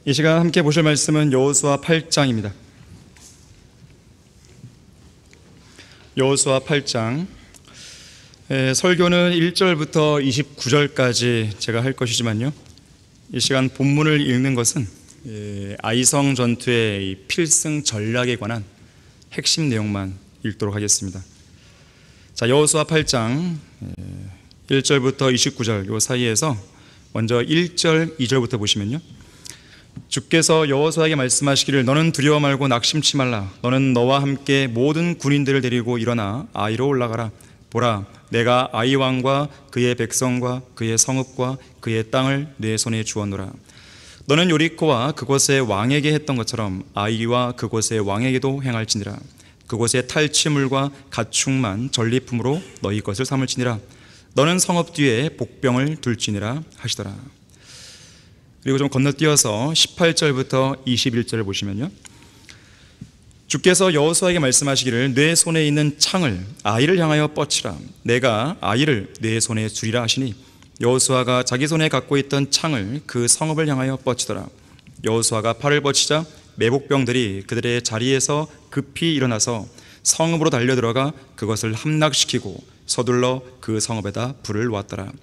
이 시간 함께 보실 말씀은 여호수아 8장입니다. 여호수아 8장. 설교는 1절부터 29절까지 제가 할 것이지만요, 이 시간 본문을 읽는 것은 아이성 전투의 필승 전략에 관한 핵심 내용만 읽도록 하겠습니다. 자, 여호수아 8장 1절부터 29절 요 사이에서 먼저 1절, 2절부터 보시면요, 주께서 여호수아에게 말씀하시기를 너는 두려워 말고 낙심치 말라. 너는 너와 함께 모든 군인들을 데리고 일어나 아이로 올라가라. 보라, 내가 아이 왕과 그의 백성과 그의 성읍과 그의 땅을 내 손에 주었노라. 너는 요리코와 그곳의 왕에게 했던 것처럼 아이와 그곳의 왕에게도 행할지니라. 그곳의 탈취물과 가축만 전리품으로 너희 것을 삼을지니라. 너는 성읍 뒤에 복병을 둘지니라 하시더라. 그리고 좀 건너뛰어서 18절부터 21절을 보시면요, 주께서 여호수아에게 말씀하시기를 내 손에 있는 창을 아이를 향하여 뻗치라. 내가 아이를 내 손에 주리라 하시니 여호수아가 자기 손에 갖고 있던 창을 그 성읍을 향하여 뻗치더라. 여호수아가 팔을 뻗치자 매복병들이 그들의 자리에서 급히 일어나서 성읍으로 달려들어가 그것을 함락시키고 서둘러 그 성읍에다 불을 놓았더라.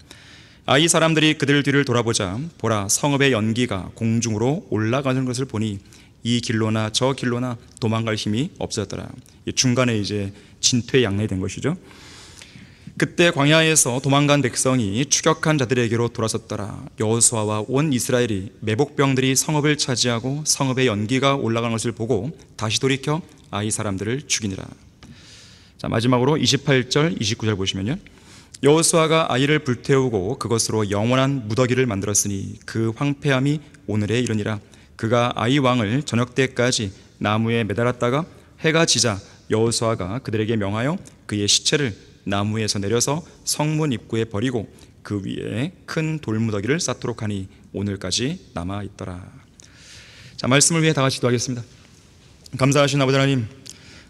아이 사람들이 그들 뒤를 돌아보자 보라, 성읍의 연기가 공중으로 올라가는 것을 보니 이 길로나 저 길로나 도망갈 힘이 없어졌더라. 중간에 이제 진퇴양난이 된 것이죠. 그때 광야에서 도망간 백성이 추격한 자들에게로 돌아섰더라. 여호수아와 온 이스라엘이 매복병들이 성읍을 차지하고 성읍의 연기가 올라가는 것을 보고 다시 돌이켜 아이 사람들을 죽이니라. 자, 마지막으로 28절, 29절 보시면요, 여호수아가 아이를 불태우고 그것으로 영원한 무더기를 만들었으니 그 황폐함이 오늘에 이르니라. 그가 아이 왕을 저녁 때까지 나무에 매달았다가 해가 지자 여호수아가 그들에게 명하여 그의 시체를 나무에서 내려서 성문 입구에 버리고 그 위에 큰 돌무더기를 쌓도록 하니 오늘까지 남아 있더라. 자, 말씀을 위해 다 같이 기도하겠습니다. 감사하신 아버지 하나님,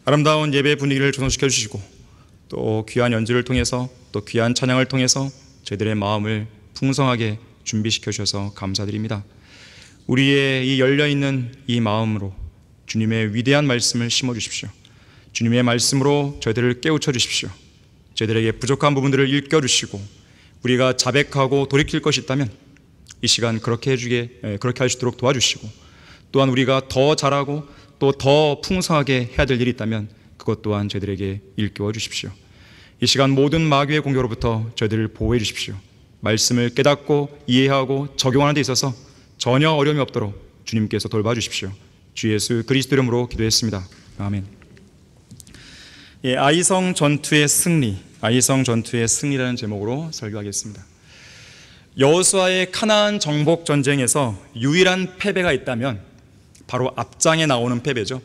아름다운 예배 분위기를 조성시켜 주시고 또 귀한 연주를 통해서 또 귀한 찬양을 통해서 저희들의 마음을 풍성하게 준비시켜 주셔서 감사드립니다. 우리의 이 열려있는 이 마음으로 주님의 위대한 말씀을 심어주십시오. 주님의 말씀으로 저희들을 깨우쳐 주십시오. 저희들에게 부족한 부분들을 일깨워주시고 우리가 자백하고 돌이킬 것이 있다면 이 시간 그렇게 할 수 있도록 도와주시고, 또한 우리가 더 잘하고 또 더 풍성하게 해야 될 일이 있다면 그것 또한 저희들에게 일깨워 주십시오. 이 시간 모든 마귀의 공격으로부터 저희들을 보호해 주십시오. 말씀을 깨닫고 이해하고 적용하는 데 있어서 전혀 어려움이 없도록 주님께서 돌봐주십시오. 주 예수 그리스도 이름으로 기도했습니다. 아멘. 아이성 전투의 승리, 아이성 전투의 승리라는 제목으로 설교하겠습니다. 여호수아의 카나안 정복 전쟁에서 유일한 패배가 있다면 바로 앞장에 나오는 패배죠.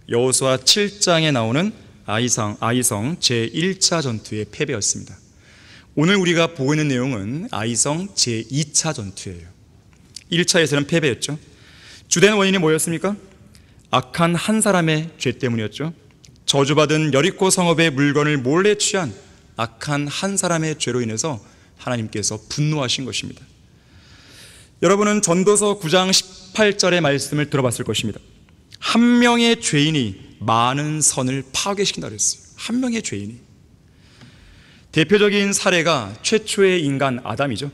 여호수아 7장에 나오는 아이성 제1차 전투의 패배였습니다. 오늘 우리가 보고 있는 내용은 아이성 제2차 전투예요. 1차에서는 패배였죠. 주된 원인이 뭐였습니까? 악한 한 사람의 죄 때문이었죠. 저주받은 여리고 성읍의 물건을 몰래 취한 악한 한 사람의 죄로 인해서 하나님께서 분노하신 것입니다. 여러분은 전도서 9장 18절의 말씀을 들어봤을 것입니다. 한 명의 죄인이 많은 선을 파괴시킨다고 했어요. 한 명의 죄인이. 대표적인 사례가 최초의 인간 아담이죠.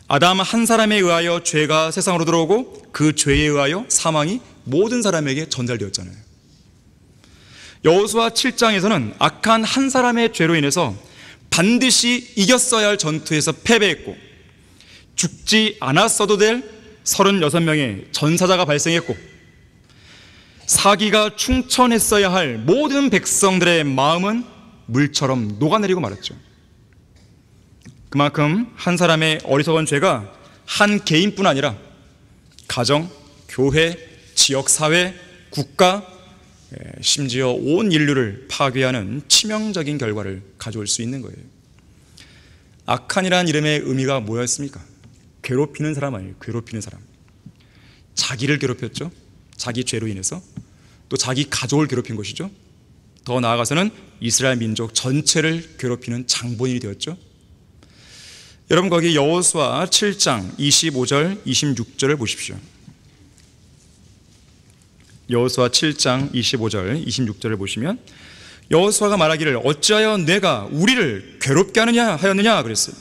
아담 한 사람에 의하여 죄가 세상으로 들어오고 그 죄에 의하여 사망이 모든 사람에게 전달되었잖아요. 여호수아 7장에서는 악한 한 사람의 죄로 인해서 반드시 이겼어야 할 전투에서 패배했고, 죽지 않았어도 될 36명의 전사자가 발생했고, 사기가 충천했어야 할 모든 백성들의 마음은 물처럼 녹아내리고 말았죠. 그만큼 한 사람의 어리석은 죄가 한 개인뿐 아니라 가정, 교회, 지역사회, 국가, 심지어 온 인류를 파괴하는 치명적인 결과를 가져올 수 있는 거예요. 악한이라는 이름의 의미가 뭐였습니까? 괴롭히는 사람 아니에요. 괴롭히는 사람. 자기를 괴롭혔죠. 자기 죄로 인해서. 또 자기 가족을 괴롭힌 것이죠. 더 나아가서는 이스라엘 민족 전체를 괴롭히는 장본인이 되었죠. 여러분, 거기 여호수아 7장 25절 26절을 보십시오. 여호수아 7장 25절 26절을 보시면 여호수아가 말하기를 어찌하여 내가 우리를 괴롭게 하였느냐 그랬어요.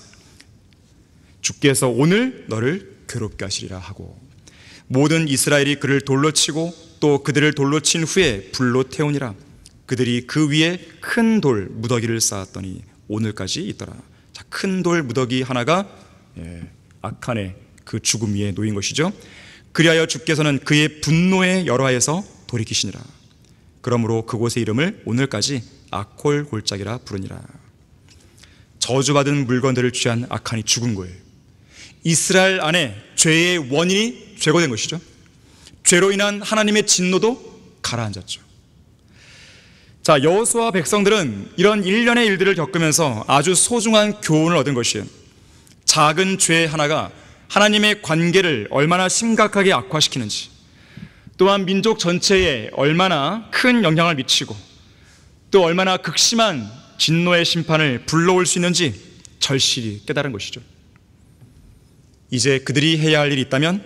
주께서 오늘 너를 괴롭게 하시리라 하고 모든 이스라엘이 그를 돌로 치고 또 그들을 돌로 친 후에 불로 태우니라. 그들이 그 위에 큰 돌 무더기를 쌓았더니 오늘까지 있더라. 자, 큰 돌 무더기 하나가 악한의 그 죽음 위에 놓인 것이죠. 그리하여 주께서는 그의 분노에 열화해서 돌이키시니라. 그러므로 그곳의 이름을 오늘까지 아콜 골짜기라 부르니라. 저주받은 물건들을 취한 악한이 죽은 거예요. 이스라엘 안에 죄의 원인이 제거된 것이죠. 죄로 인한 하나님의 진노도 가라앉았죠. 자, 여호수아 백성들은 이런 일련의 일들을 겪으면서 아주 소중한 교훈을 얻은 것이에요. 작은 죄 하나가 하나님의 관계를 얼마나 심각하게 악화시키는지, 또한 민족 전체에 얼마나 큰 영향을 미치고 또 얼마나 극심한 진노의 심판을 불러올 수 있는지 절실히 깨달은 것이죠. 이제 그들이 해야 할 일이 있다면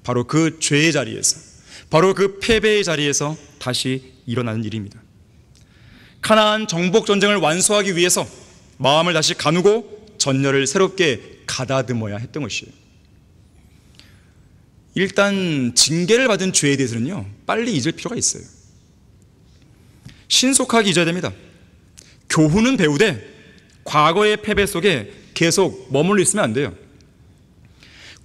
바로 그 죄의 자리에서, 바로 그 패배의 자리에서 다시 일어나는 일입니다. 가나안 정복 전쟁을 완수하기 위해서 마음을 다시 가누고 전열을 새롭게 가다듬어야 했던 것이에요. 일단 징계를 받은 죄에 대해서는요, 빨리 잊을 필요가 있어요. 신속하게 잊어야 됩니다. 교훈은 배우되 과거의 패배 속에 계속 머물러 있으면 안 돼요.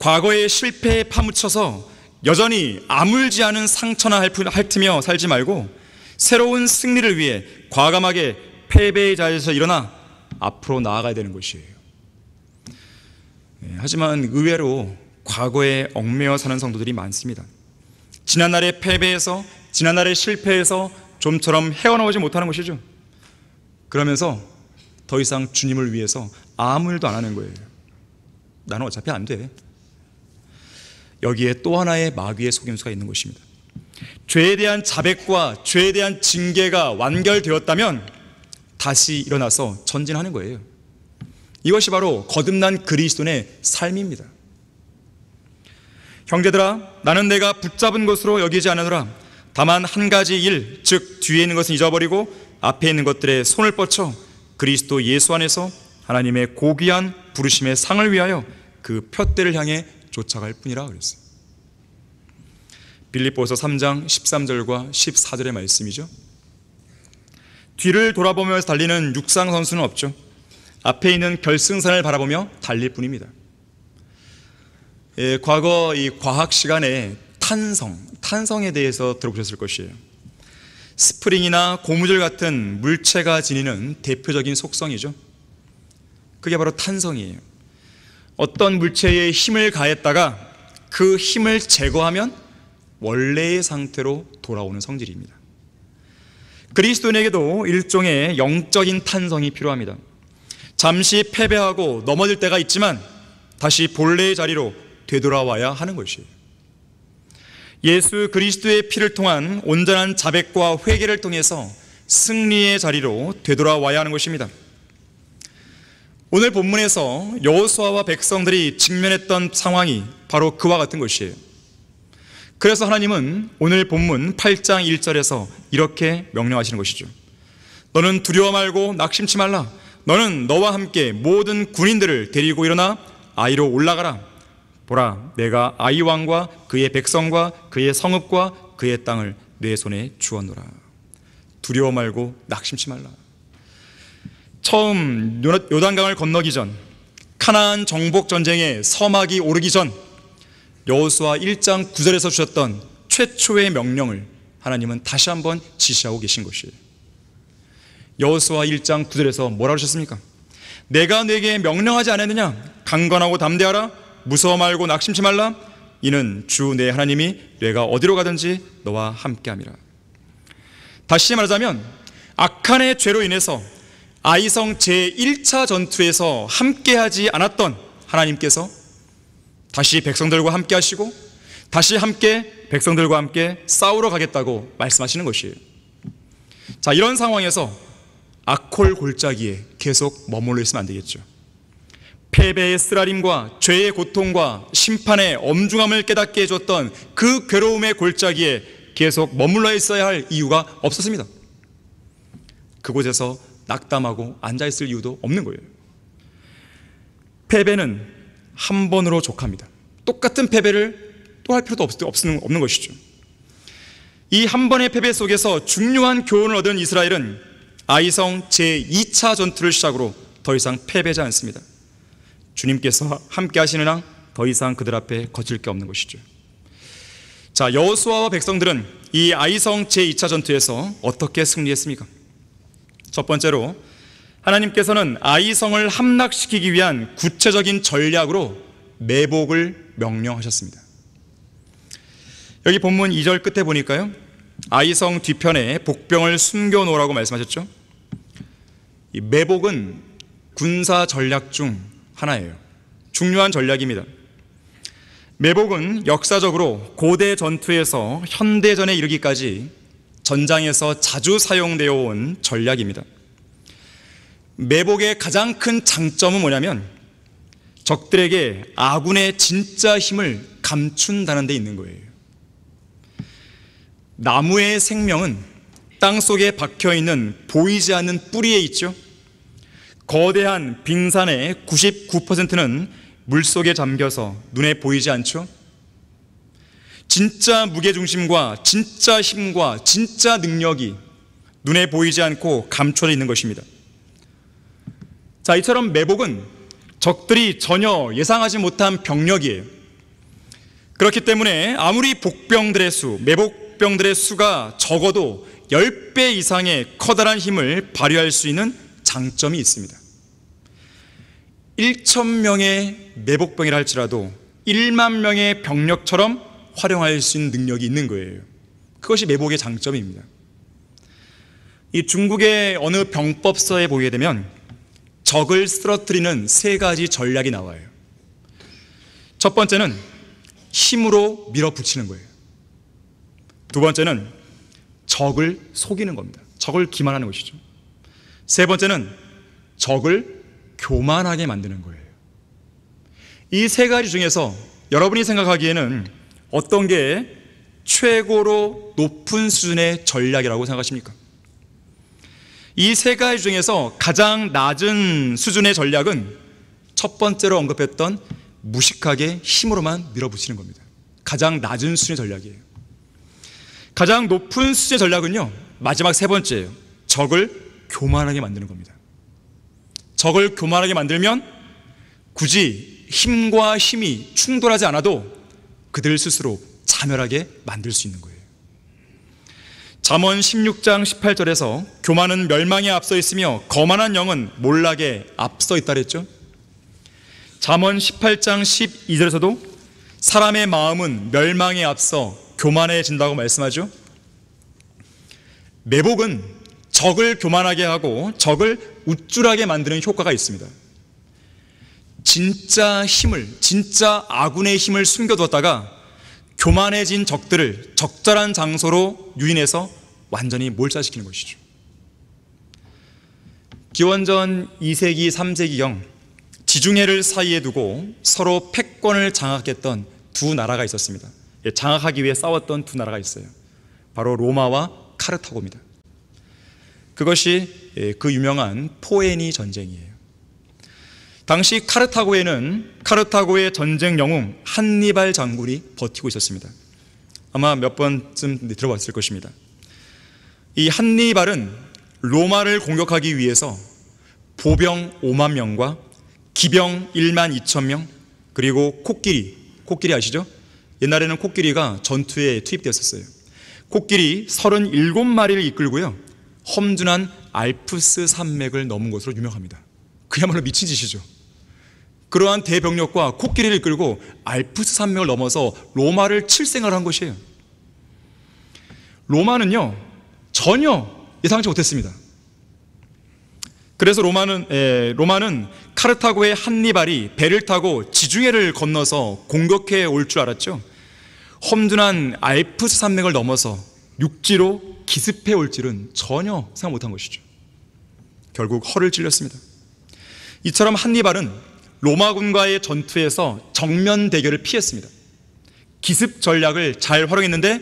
과거의 실패에 파묻혀서 여전히 아물지 않은 상처나 핥으며 살지 말고 새로운 승리를 위해 과감하게 패배의 자리에서 일어나 앞으로 나아가야 되는 것이에요. 하지만 의외로 과거에 얽매여 사는 성도들이 많습니다. 지난날의 패배에서, 지난날의 실패에서 좀처럼 헤어나오지 못하는 것이죠. 그러면서 더 이상 주님을 위해서 아무 일도 안 하는 거예요. 나는 어차피 안 돼. 여기에 또 하나의 마귀의 속임수가 있는 것입니다. 죄에 대한 자백과 죄에 대한 징계가 완결되었다면 다시 일어나서 전진하는 거예요. 이것이 바로 거듭난 그리스도인의 삶입니다. 형제들아, 나는 내가 붙잡은 것으로 여기지 않으노라. 다만 한 가지 일, 즉 뒤에 있는 것은 잊어버리고 앞에 있는 것들에 손을 뻗쳐 그리스도 예수 안에서 하나님의 고귀한 부르심의 상을 위하여 그 푯대를 향해 쫓아갈 뿐이라 그랬어요. 빌립보서 3장 13절과 14절의 말씀이죠. 뒤를 돌아보면서 달리는 육상 선수는 없죠. 앞에 있는 결승선을 바라보며 달릴 뿐입니다. 과거 이 과학 시간에 탄성에 대해서 들어보셨을 것이에요. 스프링이나 고무줄 같은 물체가 지니는 대표적인 속성이죠. 그게 바로 탄성이에요. 어떤 물체에 힘을 가했다가 그 힘을 제거하면 원래의 상태로 돌아오는 성질입니다. 그리스도인에게도 일종의 영적인 탄성이 필요합니다. 잠시 패배하고 넘어질 때가 있지만 다시 본래의 자리로 되돌아와야 하는 것이에요. 예수 그리스도의 피를 통한 온전한 자백과 회개를 통해서 승리의 자리로 되돌아와야 하는 것입니다. 오늘 본문에서 여호수아와 백성들이 직면했던 상황이 바로 그와 같은 것이에요. 그래서 하나님은 오늘 본문 8장 1절에서 이렇게 명령하시는 것이죠. 너는 두려워 말고 낙심치 말라. 너는 너와 함께 모든 군인들을 데리고 일어나 아이로 올라가라. 보라, 내가 아이 왕과 그의 백성과 그의 성읍과 그의 땅을 내 손에 주었노라. 두려워 말고 낙심치 말라. 처음 요단강을 건너기 전, 가나안 정복 전쟁에 서막이 오르기 전 여호수아 1장 9절에서 주셨던 최초의 명령을 하나님은 다시 한번 지시하고 계신 것이에요. 여호수아 1장 9절에서 뭐라고 하셨습니까? 내가 네게 명령하지 않았느냐? 강건하고 담대하라. 무서워 말고 낙심치 말라. 이는 주 내 하나님이 내가 어디로 가든지 너와 함께함이라. 다시 말하자면 악한의 죄로 인해서 아이성 제1차 전투에서 함께하지 않았던 하나님께서 다시 백성들과 함께 하시고 다시 함께 백성들과 함께 싸우러 가겠다고 말씀하시는 것이에요. 자, 이런 상황에서 아콜 골짜기에 계속 머물러 있으면 안 되겠죠. 패배의 쓰라림과 죄의 고통과 심판의 엄중함을 깨닫게 해줬던 그 괴로움의 골짜기에 계속 머물러 있어야 할 이유가 없었습니다. 그곳에서 낙담하고 앉아있을 이유도 없는 거예요. 패배는 한 번으로 족합니다. 똑같은 패배를 또 할 필요도 없는 것이죠. 이 한 번의 패배 속에서 중요한 교훈을 얻은 이스라엘은 아이성 제2차 전투를 시작으로 더 이상 패배하지 않습니다. 주님께서 함께 하시는 한 더 이상 그들 앞에 거칠 게 없는 것이죠. 자, 여호수아와 백성들은 이 아이성 제2차 전투에서 어떻게 승리했습니까? 첫 번째로 하나님께서는 아이성을 함락시키기 위한 구체적인 전략으로 매복을 명령하셨습니다. 여기 본문 2절 끝에 보니까요, 아이성 뒤편에 복병을 숨겨놓으라고 말씀하셨죠. 이 매복은 군사 전략 중 하나예요. 중요한 전략입니다. 매복은 역사적으로 고대 전투에서 현대전에 이르기까지 전장에서 자주 사용되어 온 전략입니다. 매복의 가장 큰 장점은 뭐냐면 적들에게 아군의 진짜 힘을 감춘다는 데 있는 거예요. 나무의 생명은 땅속에 박혀있는 보이지 않는 뿌리에 있죠. 거대한 빙산의 99%는 물속에 잠겨서 눈에 보이지 않죠. 진짜 무게중심과 진짜 힘과 진짜 능력이 눈에 보이지 않고 감춰져 있는 것입니다. 자, 이처럼 매복은 적들이 전혀 예상하지 못한 병력이에요. 그렇기 때문에 아무리 매복병들의 수가 적어도 10배 이상의 커다란 힘을 발휘할 수 있는 장점이 있습니다. 1,000명의 매복병이라 할지라도 1만 명의 병력처럼 활용할 수 있는 능력이 있는 거예요. 그것이 매복의 장점입니다. 이 중국의 어느 병법서에 보게 되면 적을 쓰러뜨리는 3가지 전략이 나와요. 첫 번째는 힘으로 밀어붙이는 거예요. 두 번째는 적을 속이는 겁니다. 적을 기만하는 것이죠. 세 번째는 적을 교만하게 만드는 거예요. 이 3가지 중에서 여러분이 생각하기에는 어떤 게 최고로 높은 수준의 전략이라고 생각하십니까? 이 3가지 중에서 가장 낮은 수준의 전략은 첫 번째로 언급했던 무식하게 힘으로만 밀어붙이는 겁니다. 가장 낮은 수준의 전략이에요. 가장 높은 수준의 전략은요, 마지막 3번째예요. 적을 교만하게 만드는 겁니다. 적을 교만하게 만들면 굳이 힘과 힘이 충돌하지 않아도 그들 스스로 자멸하게 만들 수 있는 거예요. 잠언 16장 18절에서 교만은 멸망에 앞서 있으며 거만한 영은 몰락에 앞서 있다 그랬죠. 잠언 18장 12절에서도 사람의 마음은 멸망에 앞서 교만해진다고 말씀하죠. 매복은 적을 교만하게 하고 적을 우쭐하게 만드는 효과가 있습니다. 진짜 아군의 힘을 숨겨두었다가 교만해진 적들을 적절한 장소로 유인해서 완전히 몰살시키는 것이죠. 기원전 2세기, 3세기경 지중해를 사이에 두고 서로 패권을 장악했던 두 나라가 있었습니다. 장악하기 위해 싸웠던 두 나라가 있어요. 바로 로마와 카르타고입니다. 그것이 그 유명한 포에니 전쟁이에요. 당시 카르타고의 전쟁 영웅 한니발 장군이 버티고 있었습니다. 아마 몇 번쯤 들어봤을 것입니다. 이 한니발은 로마를 공격하기 위해서 보병 5만 명과 기병 1만 2천 명, 그리고 코끼리 아시죠? 옛날에는 코끼리가 전투에 투입되었었어요. 코끼리 37마리를 이끌고요, 험준한 알프스 산맥을 넘은 것으로 유명합니다. 그야말로 미친 짓이죠. 그러한 대병력과 코끼리를 이끌고 알프스 산맥을 넘어서 로마를 칠 생각을 한 것이에요. 로마는요, 전혀 예상치 못했습니다. 그래서 로마는 카르타고의 한니발이 배를 타고 지중해를 건너서 공격해 올 줄 알았죠. 험준한 알프스 산맥을 넘어서 육지로 기습해 올 줄은 전혀 생각 못한 것이죠. 결국 허를 찔렸습니다. 이처럼 한니발은 로마군과의 전투에서 정면 대결을 피했습니다. 기습 전략을 잘 활용했는데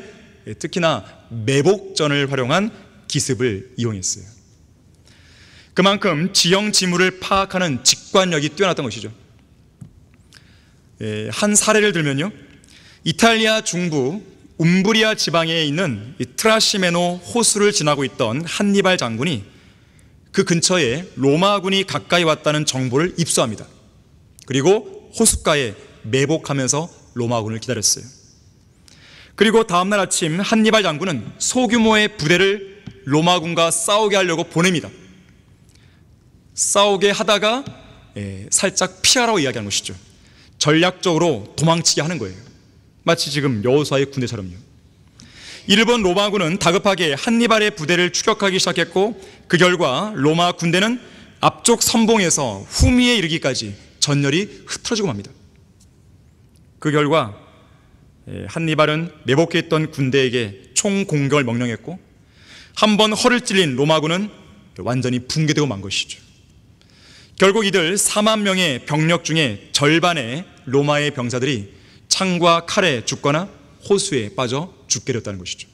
특히나 매복전을 활용한 기습을 이용했어요. 그만큼 지형 지물을 파악하는 직관력이 뛰어났던 것이죠. 한 사례를 들면요, 이탈리아 중부 움브리아 지방에 있는 트라시메노 호수를 지나고 있던 한니발 장군이 그 근처에 로마군이 가까이 왔다는 정보를 입수합니다. 그리고 호숫가에 매복하면서 로마군을 기다렸어요. 그리고 다음날 아침 한니발 장군은 소규모의 부대를 로마군과 싸우게 하려고 보냅니다. 싸우게 하다가 살짝 피하라고 이야기하는 것이죠. 전략적으로 도망치게 하는 거예요. 마치 지금 여호수아의 군대처럼요. 이를 본 로마군은 다급하게 한니발의 부대를 추격하기 시작했고, 그 결과 로마 군대는 앞쪽 선봉에서 후미에 이르기까지 전열이 흩어지고 맙니다. 그 결과 한니발은 매복해 있던 군대에게 총공격을 명령했고, 한 번 허를 찔린 로마군은 완전히 붕괴되고 만 것이죠. 결국 이들 4만 명의 병력 중에 절반의 로마의 병사들이 창과 칼에 죽거나 호수에 빠져 죽게 되었다는 것이죠.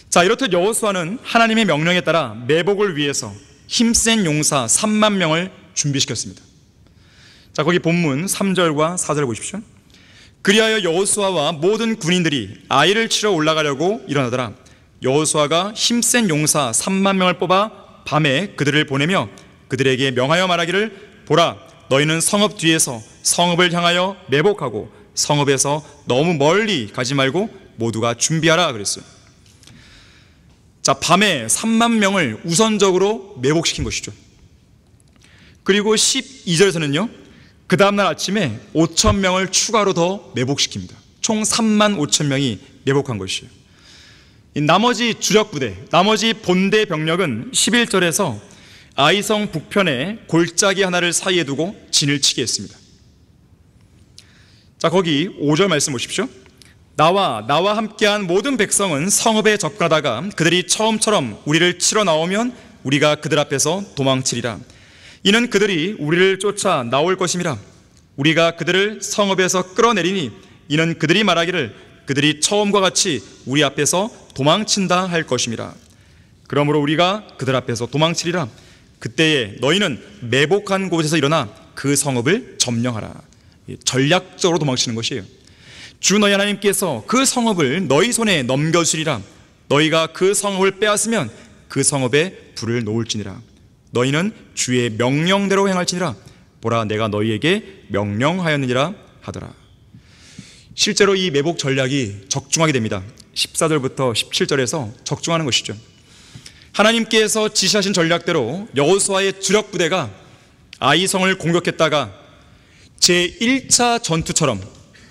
자, 이렇듯 여호수아는 하나님의 명령에 따라 매복을 위해서 힘센 용사 3만 명을 준비시켰습니다. 자, 거기 본문 3절과 4절을 보십시오. 그리하여 여호수아와 모든 군인들이 아이를 치러 올라가려고 일어나더라. 여호수아가 힘센 용사 3만 명을 뽑아 밤에 그들을 보내며 그들에게 명하여 말하기를, 보라, 너희는 성읍 뒤에서 성읍을 향하여 매복하고 성읍에서 너무 멀리 가지 말고 모두가 준비하라 그랬어요. 자, 밤에 3만 명을 우선적으로 매복시킨 것이죠. 그리고 12절에서는요, 그 다음날 아침에 5천 명을 추가로 더 매복시킵니다. 총 3만 5천 명이 매복한 것이에요. 나머지 주력부대, 나머지 본대 병력은 11절에서 아이성 북편에 골짜기 하나를 사이에 두고 진을 치게 했습니다. 자, 거기 5절 말씀 보십시오. 나와 함께한 모든 백성은 성읍에 접근하다가 그들이 처음처럼 우리를 치러 나오면 우리가 그들 앞에서 도망치리라. 이는 그들이 우리를 쫓아 나올 것임이라. 우리가 그들을 성읍에서 끌어내리니 이는 그들이 말하기를 그들이 처음과 같이 우리 앞에서 도망친다 할 것임이라. 그러므로 우리가 그들 앞에서 도망치리라. 그때에 너희는 매복한 곳에서 일어나 그 성읍을 점령하라. 전략적으로 도망치는 것이에요. 주 너희 하나님께서 그 성읍을 너희 손에 넘겨주리라. 너희가 그 성읍을 빼앗으면 그 성읍에 불을 놓을지니라. 너희는 주의 명령대로 행할지니라. 보라, 내가 너희에게 명령하였느니라 하더라. 실제로 이 매복 전략이 적중하게 됩니다. 14절부터 17절에서 적중하는 것이죠. 하나님께서 지시하신 전략대로 여호수아의 주력 부대가 아이성을 공격했다가 제1차 전투처럼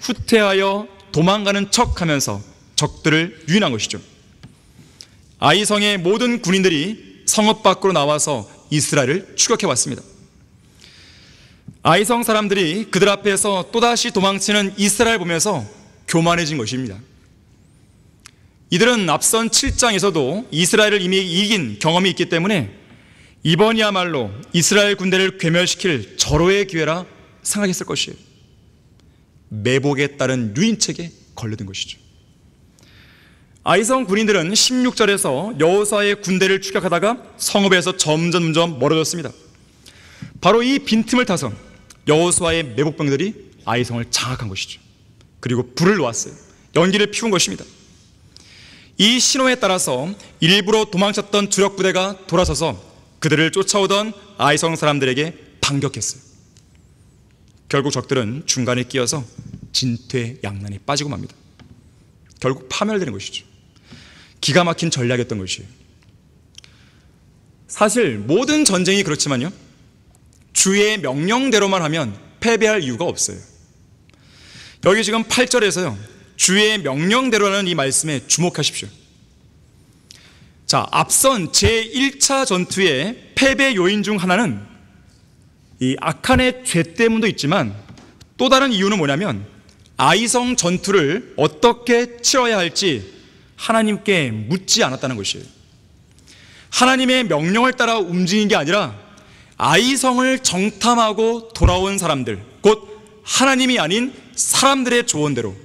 후퇴하여 도망가는 척하면서 적들을 유인한 것이죠. 아이성의 모든 군인들이 성읍 밖으로 나와서 이스라엘을 추격해 왔습니다. 아이성 사람들이 그들 앞에서 또다시 도망치는 이스라엘 보면서 교만해진 것입니다. 이들은 앞선 7장에서도 이스라엘을 이미 이긴 경험이 있기 때문에 이번이야말로 이스라엘 군대를 괴멸시킬 절호의 기회라 생각했을 것이에요. 매복에 따른 유인책에 걸려든 것이죠. 아이성 군인들은 16절에서 여호수아의 군대를 추격하다가 성읍에서 점점 멀어졌습니다. 바로 이 빈틈을 타서 여호수아의 매복병들이 아이성을 장악한 것이죠. 그리고 불을 놓았어요. 연기를 피운 것입니다. 이 신호에 따라서 일부러 도망쳤던 주력 부대가 돌아서서 그들을 쫓아오던 아이성 사람들에게 반격했어요. 결국 적들은 중간에 끼어서 진퇴양난에 빠지고 맙니다. 결국 파멸되는 것이죠. 기가 막힌 전략이었던 것이에요. 사실 모든 전쟁이 그렇지만요, 주의 명령대로만 하면 패배할 이유가 없어요. 여기 지금 8절에서요, 주의 명령대로라는 이 말씀에 주목하십시오. 자, 앞선 제1차 전투의 패배 요인 중 하나는 이 아칸의 죄 때문도 있지만 또 다른 이유는 뭐냐면 아이성 전투를 어떻게 치러야 할지 하나님께 묻지 않았다는 것이에요. 하나님의 명령을 따라 움직인 게 아니라 아이성을 정탐하고 돌아온 사람들, 곧 하나님이 아닌 사람들의 조언대로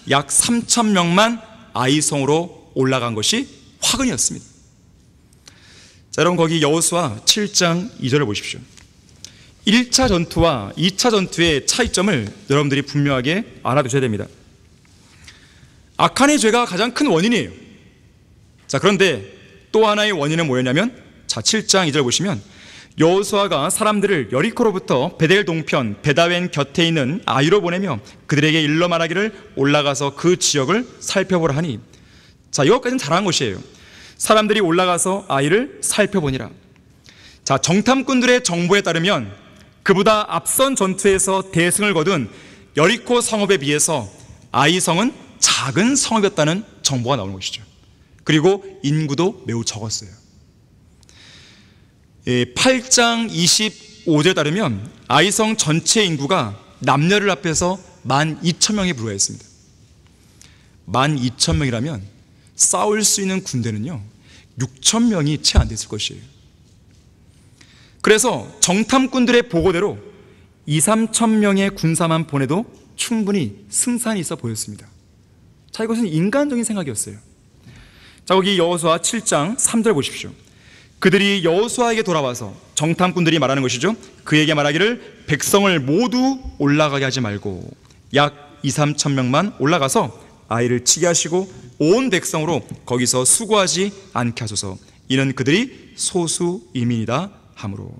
약 3,000명만 아이성으로 올라간 것이 화근이었습니다. 자, 여러분 거기 여호수아 7장 2절을 보십시오. 1차 전투와 2차 전투의 차이점을 여러분들이 분명하게 알아두셔야 됩니다. 아칸의 죄가 가장 큰 원인이에요. 자, 그런데 또 하나의 원인은 뭐였냐면, 자, 7장 2절 보시면 여호수아가 사람들을 여리코로부터 베델 동편 베다웬 곁에 있는 아이로 보내며 그들에게 일러 말하기를 올라가서 그 지역을 살펴보라 하니, 자, 이것까지는 잘한 것이에요. 사람들이 올라가서 아이를 살펴보니라. 자, 정탐꾼들의 정보에 따르면 그보다 앞선 전투에서 대승을 거둔 여리코 성읍에 비해서 아이성은 작은 성읍이었다는 정보가 나오는 것이죠. 그리고 인구도 매우 적었어요. 8장 25절에 따르면 아이성 전체 인구가 남녀를 합해서 12,000명에 불과했습니다. 12,000명이라면 싸울 수 있는 군대는요 6,000명이 채 안 됐을 것이에요. 그래서 정탐꾼들의 보고대로 2,000~3,000명의 군사만 보내도 충분히 승산이 있어 보였습니다. 자, 이것은 인간적인 생각이었어요. 자, 거기 여호수아 7장 3절 보십시오. 그들이 여호수아에게 돌아와서, 정탐꾼들이 말하는 것이죠, 그에게 말하기를 백성을 모두 올라가게 하지 말고 약 2,000~3,000명만 올라가서 아이를 치게 하시고 온 백성으로 거기서 수고하지 않게 하소서. 이는 그들이 소수 이민이다 하므로.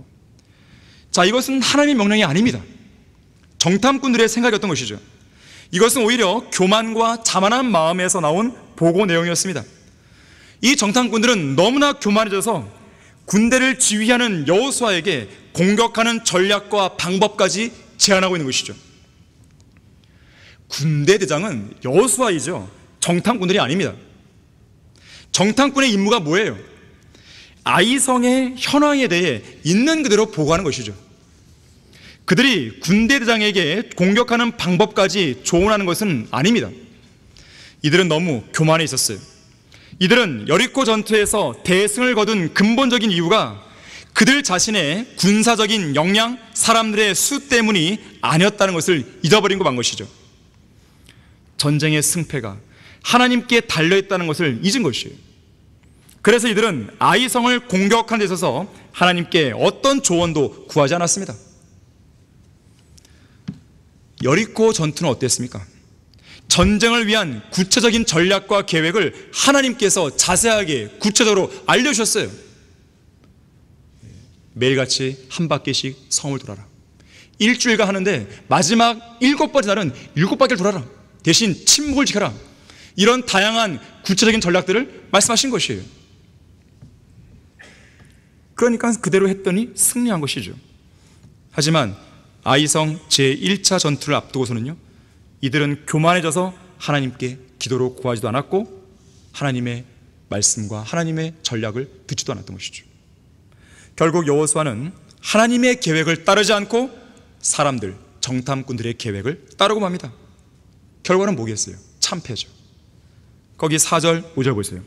자, 이것은 하나님의 명령이 아닙니다. 정탐꾼들의 생각이었던 것이죠. 이것은 오히려 교만과 자만한 마음에서 나온 보고 내용이었습니다. 이 정탐꾼들은 너무나 교만해져서 군대를 지휘하는 여호수아에게 공격하는 전략과 방법까지 제안하고 있는 것이죠. 군대 대장은 여호수아이죠, 정탐꾼들이 아닙니다. 정탐꾼의 임무가 뭐예요? 아이성의 현황에 대해 있는 그대로 보고하는 것이죠. 그들이 군대 대장에게 공격하는 방법까지 조언하는 것은 아닙니다. 이들은 너무 교만해 있었어요. 이들은 여리코 전투에서 대승을 거둔 근본적인 이유가 그들 자신의 군사적인 역량, 사람들의 수 때문이 아니었다는 것을 잊어버린 거 만 것이죠. 전쟁의 승패가 하나님께 달려있다는 것을 잊은 것이에요. 그래서 이들은 아이성을 공격하는 데 있어서 하나님께 어떤 조언도 구하지 않았습니다. 여리코 전투는 어땠습니까? 전쟁을 위한 구체적인 전략과 계획을 하나님께서 자세하게 구체적으로 알려주셨어요. 매일같이 한 바퀴씩 성을 돌아라. 일주일간 하는데 마지막 7번째 날은 7바퀴를 돌아라. 대신 침묵을 지켜라. 이런 다양한 구체적인 전략들을 말씀하신 것이에요. 그러니까 그대로 했더니 승리한 것이죠. 하지만 아이성 제1차 전투를 앞두고서는요, 이들은 교만해져서 하나님께 기도로 구하지도 않았고 하나님의 말씀과 하나님의 전략을 듣지도 않았던 것이죠. 결국 여호수아는 하나님의 계획을 따르지 않고 사람들, 정탐꾼들의 계획을 따르고 맙니다. 결과는 뭐겠어요? 참패죠. 거기 4절 5절 보세요.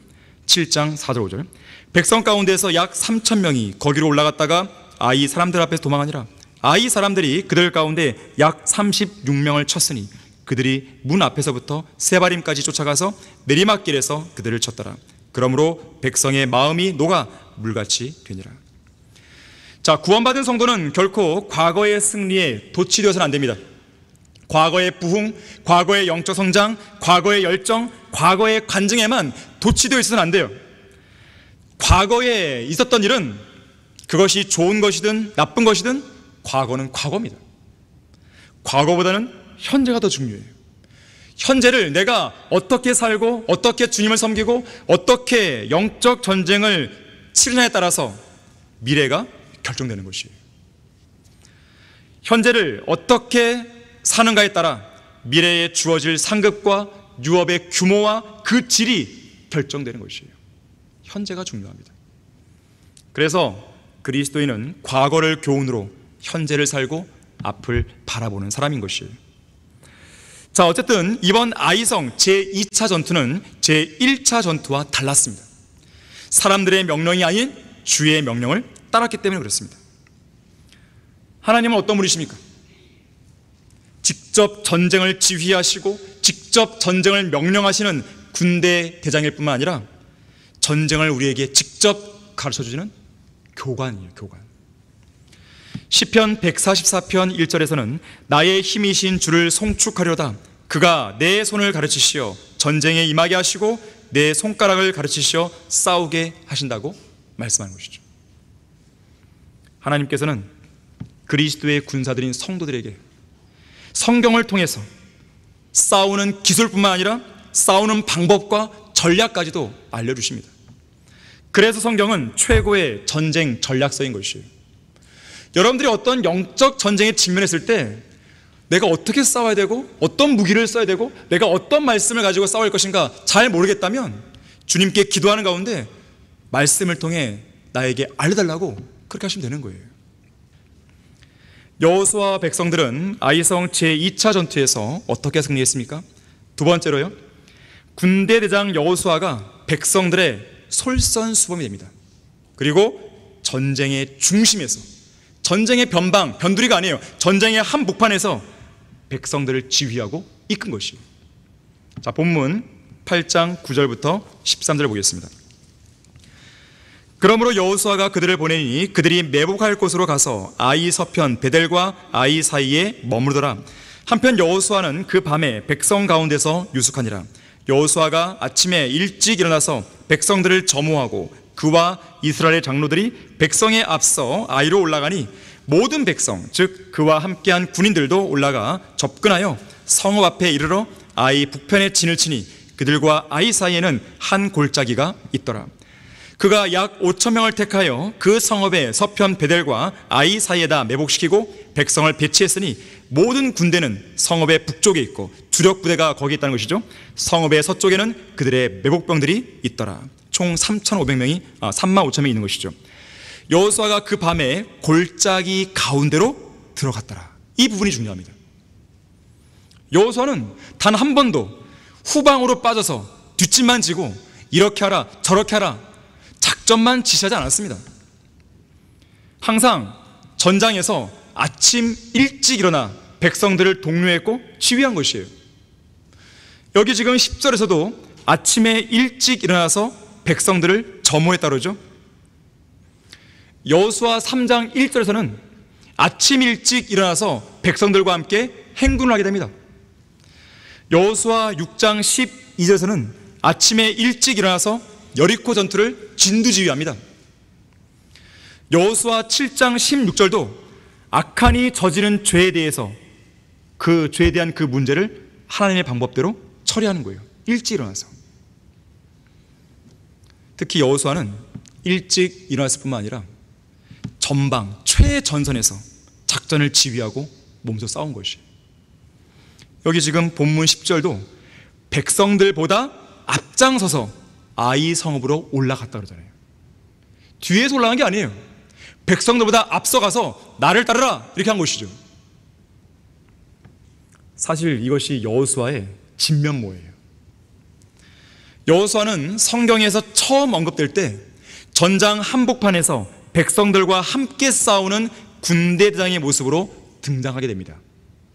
7장 4절 5절. 백성 가운데서 약 3,000명이 거기로 올라갔다가 아이 사람들 앞에서 도망하니라. 아이 사람들이 그들 가운데 약 36명을 쳤으니 그들이 문 앞에서부터 세바림까지 쫓아가서 내리막길에서 그들을 쳤더라. 그러므로 백성의 마음이 녹아 물같이 되니라. 자, 구원받은 성도는 결코 과거의 승리에 도취되어서는 안 됩니다. 과거의 부흥, 과거의 영적 성장, 과거의 열정, 과거의 관증에만 도취되어 있어서는 안 돼요. 과거에 있었던 일은, 그것이 좋은 것이든 나쁜 것이든 과거는 과거입니다. 과거보다는 현재가 더 중요해요. 현재를 내가 어떻게 살고 어떻게 주님을 섬기고 어떻게 영적 전쟁을 치르냐에 따라서 미래가 결정되는 것이에요. 현재를 어떻게 사는가에 따라 미래에 주어질 상급과 유업의 규모와 그 질이 결정되는 것이에요. 현재가 중요합니다. 그래서 그리스도인은 과거를 교훈으로 현재를 살고 앞을 바라보는 사람인 것이에요. 자, 어쨌든 이번 아이성 제2차 전투는 제1차 전투와 달랐습니다. 사람들의 명령이 아닌 주의 명령을 따랐기 때문에 그렇습니다. 하나님은 어떤 분이십니까? 직접 전쟁을 지휘하시고 직접 전쟁을 명령하시는 군대 대장일 뿐만 아니라 전쟁을 우리에게 직접 가르쳐주는 교관이에요. 교관. 시편 144편 1절에서는 나의 힘이신 주를 송축하려다 그가 내 손을 가르치시어 전쟁에 임하게 하시고 내 손가락을 가르치시어 싸우게 하신다고 말씀하는 것이죠. 하나님께서는 그리스도의 군사들인 성도들에게 성경을 통해서 싸우는 기술뿐만 아니라 싸우는 방법과 전략까지도 알려주십니다. 그래서 성경은 최고의 전쟁 전략서인 것이에요. 여러분들이 어떤 영적 전쟁에 직면했을 때 내가 어떻게 싸워야 되고 어떤 무기를 써야 되고 내가 어떤 말씀을 가지고 싸울 것인가 잘 모르겠다면 주님께 기도하는 가운데 말씀을 통해 나에게 알려달라고 그렇게 하시면 되는 거예요. 여호수아와 백성들은 아이성 제2차 전투에서 어떻게 승리했습니까? 두 번째로요, 군대 대장 여호수아가 백성들의 솔선수범이 됩니다. 그리고 전쟁의 중심에서, 전쟁의 변두리가 아니에요, 전쟁의 한복판에서 백성들을 지휘하고 이끈 것이에요. 자, 본문 8장 9절부터 13절 보겠습니다. 그러므로 여호수아가 그들을 보내니 그들이 매복할 곳으로 가서 아이 서편 베델과 아이 사이에 머무르더라. 한편 여호수아는 그 밤에 백성 가운데서 유숙하니라. 여호수아가 아침에 일찍 일어나서 백성들을 점호하고 그와 이스라엘 장로들이 백성에 앞서 아이로 올라가니 모든 백성, 즉 그와 함께한 군인들도 올라가 접근하여 성읍 앞에 이르러 아이 북편에 진을 치니 그들과 아이 사이에는 한 골짜기가 있더라. 그가 약 5,000명을 택하여 그 성읍의 서편 베델과 아이 사이에다 매복시키고 백성을 배치했으니 모든 군대는 성읍의 북쪽에 있고 주력 부대가 거기 있다는 것이죠. 성읍의 서쪽에는 그들의 매복병들이 있더라. 총 35,000명이 있는 것이죠. 여호수아가 그 밤에 골짜기 가운데로 들어갔더라. 이 부분이 중요합니다. 여호수아는 단 한 번도 후방으로 빠져서 뒷짐만 지고 이렇게 하라 저렇게 하라 작전만 지시하지 않았습니다. 항상 전장에서 아침 일찍 일어나 백성들을 독려했고 지휘한 것이에요. 여기 지금 10절에서도 아침에 일찍 일어나서 백성들을 점호했다 그러죠. 여호수아 3장 1절에서는 아침 일찍 일어나서 백성들과 함께 행군을 하게 됩니다. 여호수아 6장 12절에서는 아침에 일찍 일어나서 여리코 전투를 진두지휘합니다. 여호수아 7장 16절도 악한이 저지른 죄에 대해서 그 죄에 대한 그 문제를 하나님의 방법대로 처리하는 거예요. 일찍 일어나서. 특히 여호수아는 일찍 일어났을 뿐만 아니라 전방 최전선에서 작전을 지휘하고 몸소 싸운 것이에요. 여기 지금 본문 10절도 백성들보다 앞장서서 아이 성읍으로 올라갔다 그러잖아요. 뒤에서 올라간 게 아니에요. 백성들보다 앞서가서 나를 따르라 이렇게 한 것이죠. 사실 이것이 여호수아의 진면모예요. 여호수아는 성경에서 처음 언급될 때 전장 한복판에서 백성들과 함께 싸우는 군대 대장의 모습으로 등장하게 됩니다.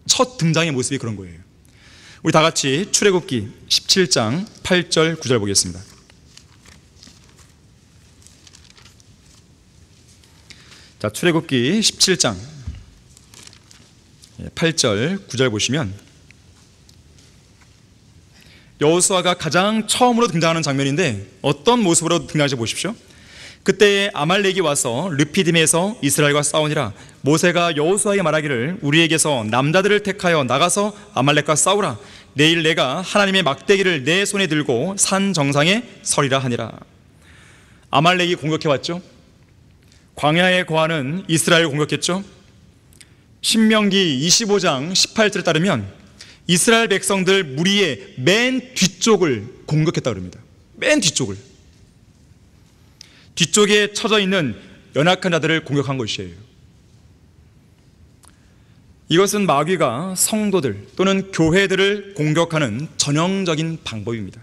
첫 등장의 모습이 그런 거예요. 우리 다 같이 출애굽기 17장 8절 9절 보겠습니다. 자, 출애굽기 17장 8절 9절 보시면 여호수아가 가장 처음으로 등장하는 장면인데 어떤 모습으로 등장하는지 보십시오. 그때에 아말렉이 와서 르피딤에서 이스라엘과 싸우니라. 모세가 여호수아에게 말하기를 우리에게서 남자들을 택하여 나가서 아말렉과 싸우라. 내일 내가 하나님의 막대기를 내 손에 들고 산 정상에 서리라 하니라. 아말렉이 공격해왔죠. 광야에 거하는 이스라엘을 공격했죠. 신명기 25장 18절에 따르면 이스라엘 백성들 무리의 맨 뒤쪽을 공격했다고 합니다. 맨 뒤쪽에 처져 있는 연약한 자들을 공격한 것이에요. 이것은 마귀가 성도들 또는 교회들을 공격하는 전형적인 방법입니다.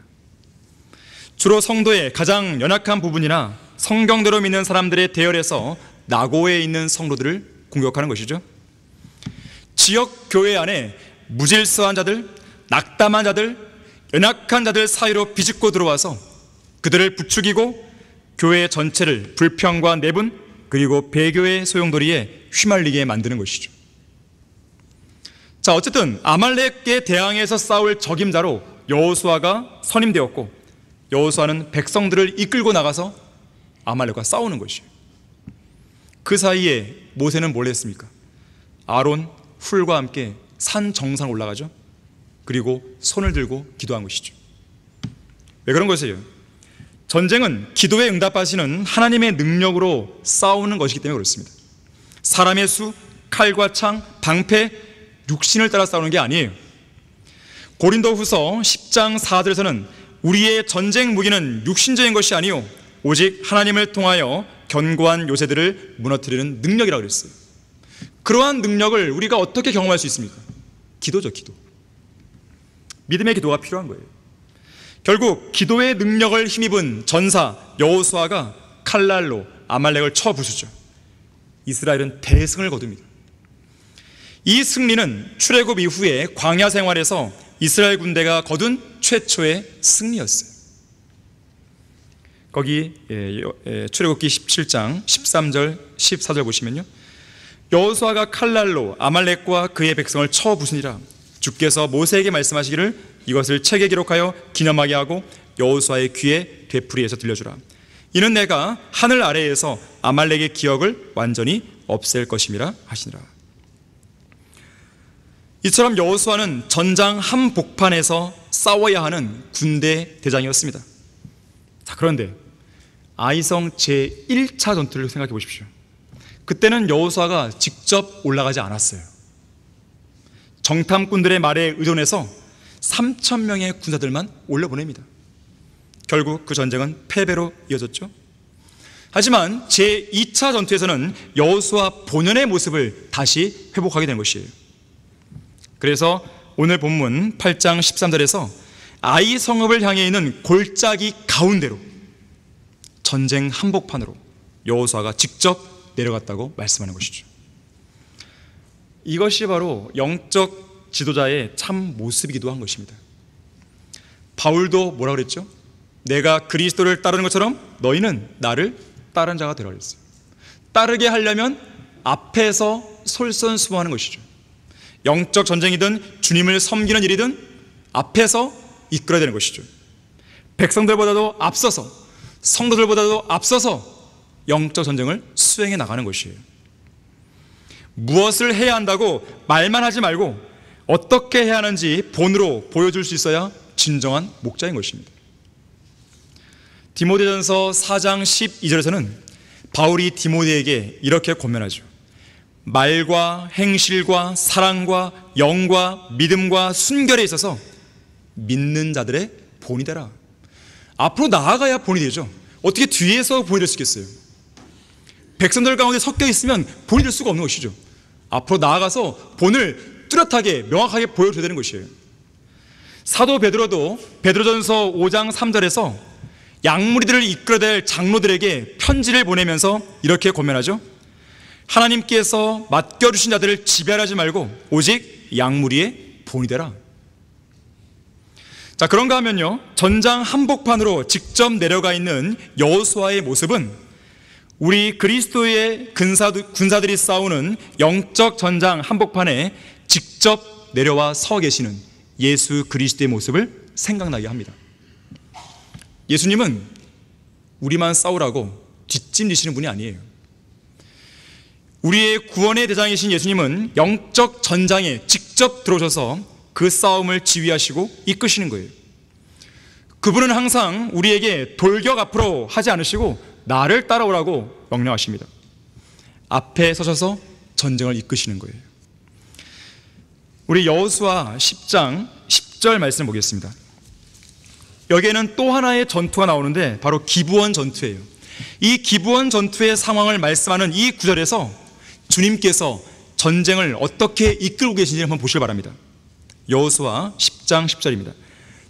주로 성도의 가장 연약한 부분이나 성경대로 믿는 사람들의 대열에서 낙오에 있는 성도들을 공격하는 것이죠. 지역 교회 안에 무질서한 자들, 낙담한 자들, 연약한 자들 사이로 비집고 들어와서 그들을 부추기고 교회 전체를 불평과 내분 그리고 배교의 소용돌이에 휘말리게 만드는 것이죠. 자, 어쨌든 아말렉에 대항해서 싸울 적임자로 여호수아가 선임되었고 여호수아는 백성들을 이끌고 나가서 아말렉과 싸우는 것이에요. 그 사이에 모세는 뭘 했습니까? 아론, 훌과 함께 산 정상 올라가죠. 그리고 손을 들고 기도한 것이죠. 왜 그런 것이에요? 전쟁은 기도에 응답하시는 하나님의 능력으로 싸우는 것이기 때문에 그렇습니다. 사람의 수, 칼과 창, 방패, 육신을 따라 싸우는 게 아니에요. 고린도후서 10장 4절에서는 우리의 전쟁 무기는 육신적인 것이 아니요 오직 하나님을 통하여 견고한 요새들을 무너뜨리는 능력이라고 그랬어요. 그러한 능력을 우리가 어떻게 경험할 수 있습니까? 기도죠, 기도. 믿음의 기도가 필요한 거예요. 결국 기도의 능력을 힘입은 전사 여호수아가 칼날로 아말렉을 쳐 부수죠. 이스라엘은 대승을 거둡니다. 이 승리는 출애굽 이후에 광야 생활에서 이스라엘 군대가 거둔 최초의 승리였어요. 거기 출애굽기 17장 13절 14절 보시면요, 여호수아가 칼날로 아말렉과 그의 백성을 쳐 부수니라. 주께서 모세에게 말씀하시기를 이것을 책에 기록하여 기념하게 하고 여호수아의 귀에 되풀이해서 들려주라. 이는 내가 하늘 아래에서 아말렉의 기억을 완전히 없앨 것임이라 하시니라. 이처럼 여호수아는 전장 한복판에서 싸워야 하는 군대 대장이었습니다. 자, 그런데 아이성 제1차 전투를 생각해 보십시오. 그때는 여호수아가 직접 올라가지 않았어요. 정탐꾼들의 말에 의존해서 3,000명의 군사들만 올려보냅니다. 결국 그 전쟁은 패배로 이어졌죠. 하지만 제2차 전투에서는 여호수아 본연의 모습을 다시 회복하게 된 것이에요. 그래서 오늘 본문 8장 13절에서 아이 성읍을 향해 있는 골짜기 가운데로 전쟁 한복판으로 여호수아가 직접 내려갔다고 말씀하는 것이죠. 이것이 바로 영적 지도자의 참 모습이기도 한 것입니다. 바울도 뭐라 그랬죠? 내가 그리스도를 따르는 것처럼 너희는 나를 따르는 자가 되라 그랬어요. 따르게 하려면 앞에서 솔선수범하는 것이죠. 영적 전쟁이든 주님을 섬기는 일이든 앞에서 이끌어야 되는 것이죠. 백성들보다도 앞서서, 성도들보다도 앞서서 영적 전쟁을 수행해 나가는 것이에요. 무엇을 해야 한다고 말만 하지 말고 어떻게 해야 하는지 본으로 보여줄 수 있어야 진정한 목자인 것입니다. 디모데전서 4장 12절에서는 바울이 디모데에게 이렇게 권면하죠. 말과 행실과 사랑과 영과 믿음과 순결에 있어서 믿는 자들의 본이 되라. 앞으로 나아가야 본이 되죠. 어떻게 뒤에서 본이 될 수 있겠어요? 백성들 가운데 섞여 있으면 본이 될 수가 없는 것이죠. 앞으로 나아가서 본을 뚜렷하게 명확하게 보여줘야 되는 것이에요. 사도 베드로도 베드로전서 5장 3절에서 양무리들을 이끌어낼 장로들에게 편지를 보내면서 이렇게 권면하죠. 하나님께서 맡겨주신 자들을 지배하지 말고 오직 양무리의 본이 되라. 자, 그런가 하면요, 전장 한복판으로 직접 내려가 있는 여호수아의 모습은 우리 그리스도의 군사들이 싸우는 영적 전장 한복판에 직접 내려와 서 계시는 예수 그리스도의 모습을 생각나게 합니다. 예수님은 우리만 싸우라고 뒷짐지시는 분이 아니에요. 우리의 구원의 대장이신 예수님은 영적 전장에 직접 들어오셔서 그 싸움을 지휘하시고 이끄시는 거예요. 그분은 항상 우리에게 돌격 앞으로 하지 않으시고 나를 따라오라고 명령하십니다. 앞에 서셔서 전쟁을 이끄시는 거예요. 우리 여호수아 10장 10절 말씀 보겠습니다. 여기에는 또 하나의 전투가 나오는데 바로 기브온 전투예요. 이 기브온 전투의 상황을 말씀하는 이 구절에서 주님께서 전쟁을 어떻게 이끌고 계신지 한번 보시기 바랍니다. 여호수아 10장 10절입니다.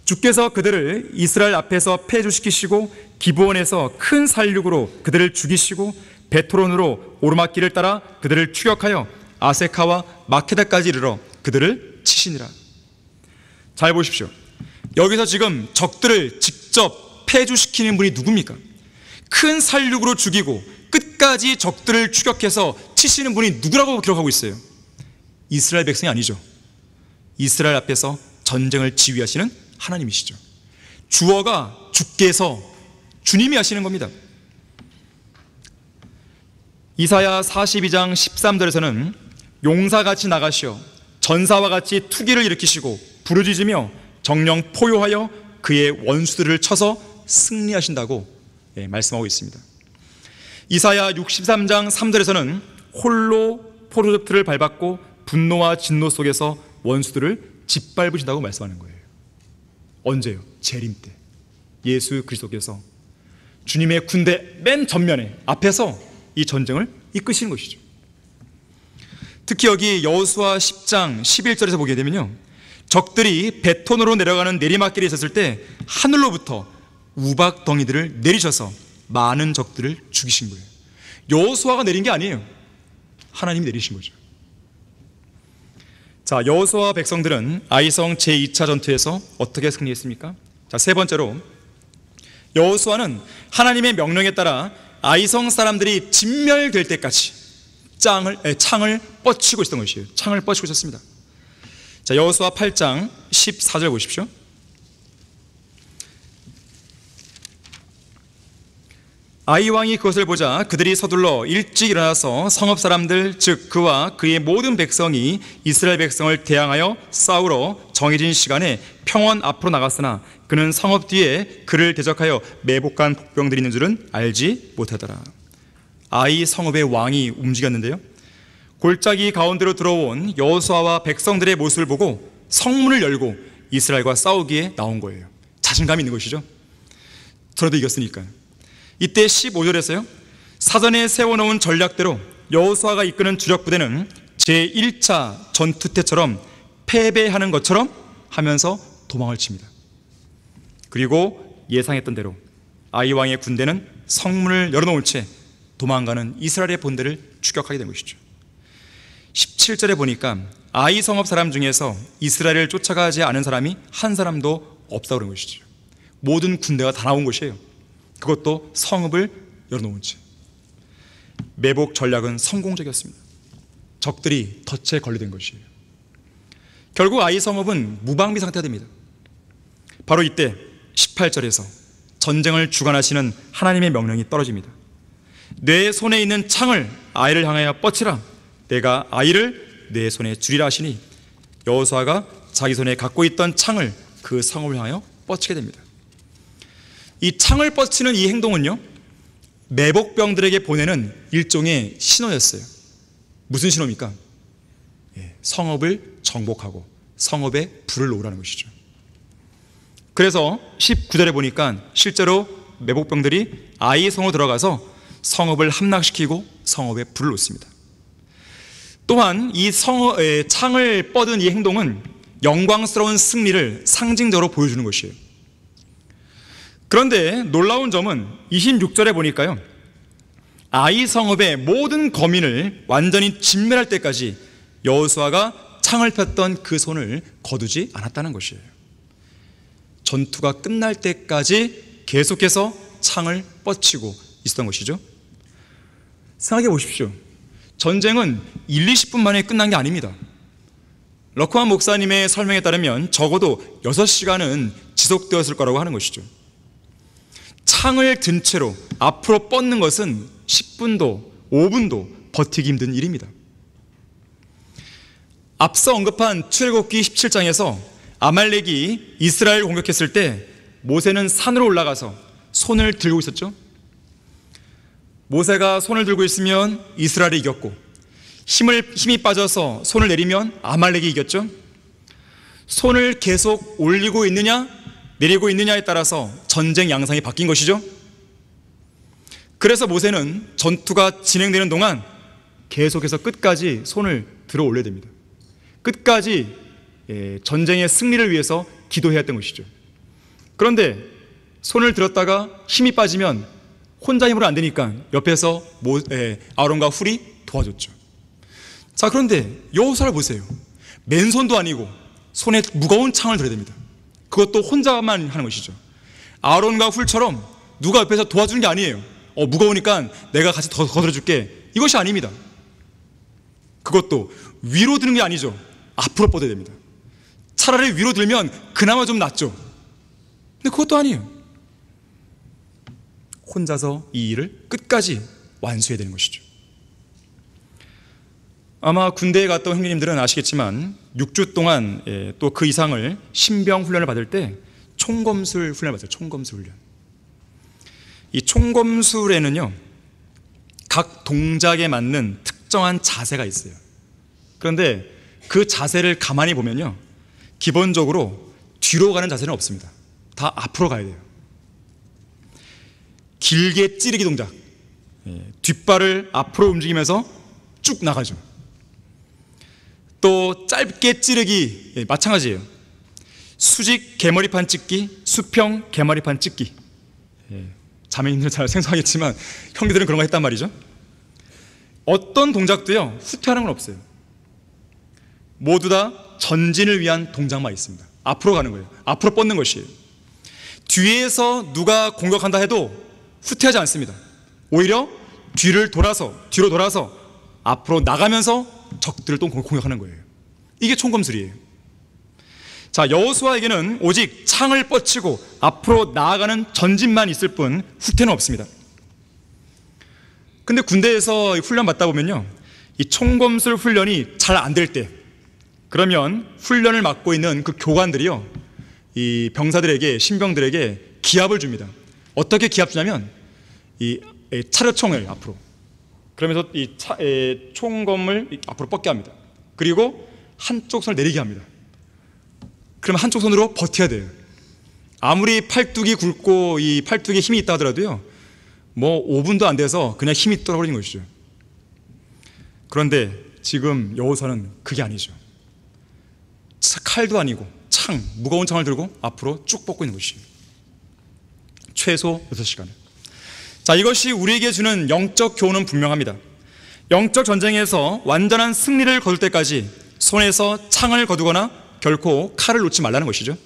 주께서 그들을 이스라엘 앞에서 패주시키시고 기브온에서 큰 살육으로 그들을 죽이시고 베토론으로 오르막길을 따라 그들을 추격하여 아세카와 마케다까지 이르러 그들을 치시니라. 잘 보십시오. 여기서 지금 적들을 직접 패주시키는 분이 누굽니까? 큰 살육으로 죽이고 끝까지 적들을 추격해서 치시는 분이 누구라고 기록하고 있어요? 이스라엘 백성이 아니죠. 이스라엘 앞에서 전쟁을 지휘하시는 하나님이시죠. 주어가 주께 해서 주님이 하시는 겁니다. 이사야 42장 13절에서는 용사같이 나가시어 전사와 같이 투기를 일으키시고 부르짖으며 정령 포효하여 그의 원수들을 쳐서 승리하신다고 말씀하고 있습니다. 이사야 63장 3절에서는 홀로 포도즙틀을 밟았고 분노와 진노 속에서 원수들을 짓밟으신다고 말씀하는 거예요. 언제요? 재림 때 예수 그리스도께서 주님의 군대 맨 전면에 앞에서 이 전쟁을 이끄시는 것이죠. 특히 여기 여호수아 10장 11절에서 보게 되면요, 적들이 베톤으로 내려가는 내리막길에 있었을 때 하늘로부터 우박덩이들을 내리셔서 많은 적들을 죽이신 거예요. 여호수아가 내린 게 아니에요. 하나님이 내리신 거죠. 자, 여호수아와 백성들은 아이성 제2차 전투에서 어떻게 승리했습니까? 자, 세 번째로 여호수아는 하나님의 명령에 따라 아이성 사람들이 진멸될 때까지 창을 뻗치고 있었던 것이에요. 창을 뻗치고 있었습니다. 자, 여호수아 8장 14절 보십시오. 아이 왕이 그것을 보자 그들이 서둘러 일찍 일어나서 성읍 사람들 즉 그와 그의 모든 백성이 이스라엘 백성을 대항하여 싸우러 정해진 시간에 평원 앞으로 나갔으나 그는 성읍 뒤에 그를 대적하여 매복한 복병들이 있는 줄은 알지 못하더라. 아이 성읍의 왕이 움직였는데요, 골짜기 가운데로 들어온 여호수아와 백성들의 모습을 보고 성문을 열고 이스라엘과 싸우기에 나온 거예요. 자신감이 있는 것이죠. 저라도 이겼으니까요. 이때 15절에서요, 사전에 세워놓은 전략대로 여호수아가 이끄는 주력 부대는 제1차 전투 때처럼 패배하는 것처럼 하면서 도망을 칩니다. 그리고 예상했던 대로 아이 왕의 군대는 성문을 열어놓은 채 도망가는 이스라엘의 본대를 추격하게 된 것이죠. 17절에 보니까 아이 성읍 사람 중에서 이스라엘을 쫓아가지 않은 사람이 한 사람도 없다고 그런 것이죠. 모든 군대가 다 나온 것이에요. 그것도 성읍을 열어놓은 채. 매복 전략은 성공적이었습니다. 적들이 덫에 걸려든 것이에요. 결국 아이 성읍은 무방비 상태가 됩니다. 바로 이때 18절에서 전쟁을 주관하시는 하나님의 명령이 떨어집니다. 내 손에 있는 창을 아이를 향하여 뻗치라. 내가 아이를 내 손에 주리라 하시니 여호수아가 자기 손에 갖고 있던 창을 그 성읍을 향하여 뻗치게 됩니다. 이 창을 뻗치는 이 행동은요, 매복병들에게 보내는 일종의 신호였어요. 무슨 신호입니까? 성읍을 정복하고 성읍에 불을 놓으라는 것이죠. 그래서 19절에 보니까 실제로 매복병들이 아이 성으로 들어가서 성읍을 함락시키고 성읍에 불을 놓습니다. 또한 이 창을 뻗은 이 행동은 영광스러운 승리를 상징적으로 보여주는 것이에요. 그런데 놀라운 점은 26절에 보니까요, 아이 성읍의 모든 거민을 완전히 진멸할 때까지 여호수아가 창을 폈던 그 손을 거두지 않았다는 것이에요. 전투가 끝날 때까지 계속해서 창을 뻗치고 있었던 것이죠. 생각해 보십시오. 전쟁은 1, 20분 만에 끝난 게 아닙니다. 러크만 목사님의 설명에 따르면 적어도 6시간은 지속되었을 거라고 하는 것이죠. 창을 든 채로 앞으로 뻗는 것은 10분도 5분도 버티기 힘든 일입니다. 앞서 언급한 출애굽기 17장에서 아말렉이 이스라엘을 공격했을 때 모세는 산으로 올라가서 손을 들고 있었죠. 모세가 손을 들고 있으면 이스라엘이 이겼고, 힘이 빠져서 손을 내리면 아말렉이 이겼죠. 손을 계속 올리고 있느냐 내리고 있느냐에 따라서 전쟁 양상이 바뀐 것이죠. 그래서 모세는 전투가 진행되는 동안 계속해서 끝까지 손을 들어 올려야 됩니다. 끝까지 전쟁의 승리를 위해서 기도해야 했던 것이죠. 그런데 손을 들었다가 힘이 빠지면 혼자 힘으로 안 되니까 옆에서 아론과 훌이 도와줬죠. 자, 그런데 여호수아를 보세요. 맨손도 아니고 손에 무거운 창을 들어야 됩니다. 그것도 혼자만 하는 것이죠. 아론과 훌처럼 누가 옆에서 도와주는 게 아니에요. 무거우니까 내가 같이 더 거들어줄게, 이것이 아닙니다. 그것도 위로 드는 게 아니죠. 앞으로 뻗어야 됩니다. 차라리 위로 들면 그나마 좀 낫죠. 근데 그것도 아니에요. 혼자서 이 일을 끝까지 완수해야 되는 것이죠. 아마 군대에 갔던 형님들은 아시겠지만 6주 동안 또 그 이상을 신병 훈련을 받을 때 총검술 훈련을 받아요. 총검술 훈련. 이 총검술에는요, 각 동작에 맞는 특정한 자세가 있어요. 그런데 그 자세를 가만히 보면요, 기본적으로 뒤로 가는 자세는 없습니다. 다 앞으로 가야 돼요. 길게 찌르기 동작, 뒷발을 앞으로 움직이면서 쭉 나가죠. 또 짧게 찌르기, 마찬가지예요. 수직 개머리판 찍기, 수평 개머리판 찍기. 자매님들은 잘 생소하겠지만 형제들은 그런 거 했단 말이죠. 어떤 동작도요, 후퇴하는 건 없어요. 모두 다 전진을 위한 동작만 있습니다. 앞으로 가는 거예요. 앞으로 뻗는 것이에요. 뒤에서 누가 공격한다 해도 후퇴하지 않습니다. 오히려 뒤로 돌아서 앞으로 나가면서 적들을 또 공격하는 거예요. 이게 총검술이에요. 자, 여호수아에게는 오직 창을 뻗치고 앞으로 나아가는 전진만 있을 뿐 후퇴는 없습니다. 근데 군대에서 훈련 받다 보면요, 이 총검술 훈련이 잘 안 될 때, 그러면 훈련을 맡고 있는 그 교관들이요, 이 병사들에게, 신병들에게 기합을 줍니다. 어떻게 기합 주냐면 이 차렷총을 앞으로, 그러면서 이 총검을 앞으로 뻗게 합니다. 그리고 한쪽 손을 내리게 합니다. 그러면 한쪽 손으로 버텨야 돼요. 아무리 팔뚝이 굵고 이 팔뚝에 힘이 있다 하더라도요, 뭐 5분도 안 돼서 그냥 힘이 떨어버리는 것이죠. 그런데 지금 여호수아는 그게 아니죠. 칼도 아니고 무거운 창을 들고 앞으로 쭉 뻗고 있는 것이죠. 최소 6시간을. 자, 이것이 우리에게 주는 영적 교훈은 분명합니다. 영적 전쟁에서 완전한 승리를 거둘 때까지 손에서 창을 거두거나 결코 칼을 놓지 말라는 것이죠.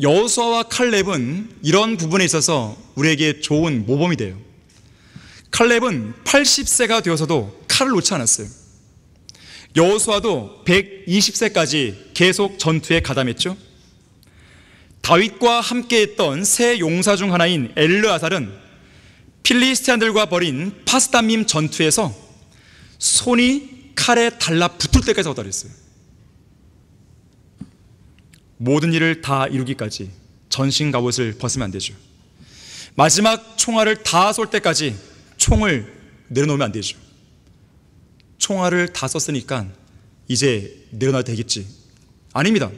여호수아와 칼렙은 이런 부분에 있어서 우리에게 좋은 모범이 돼요. 칼렙은 80세가 되어서도 칼을 놓지 않았어요. 여호수아도 120세까지 계속 전투에 가담했죠. 다윗과 함께했던 세 용사 중 하나인 엘르아살은 필리스티안들과 벌인 파스다밈 전투에서 손이 칼에 달라붙을 때까지 얻어냈어요. 모든 일을 다 이루기까지 전신 갑옷을 벗으면 안 되죠. 마지막 총알을 다 쏠 때까지 총을 내려놓으면 안 되죠. 총알을 다 썼으니까 이제 내려놔도 되겠지. 아닙니다.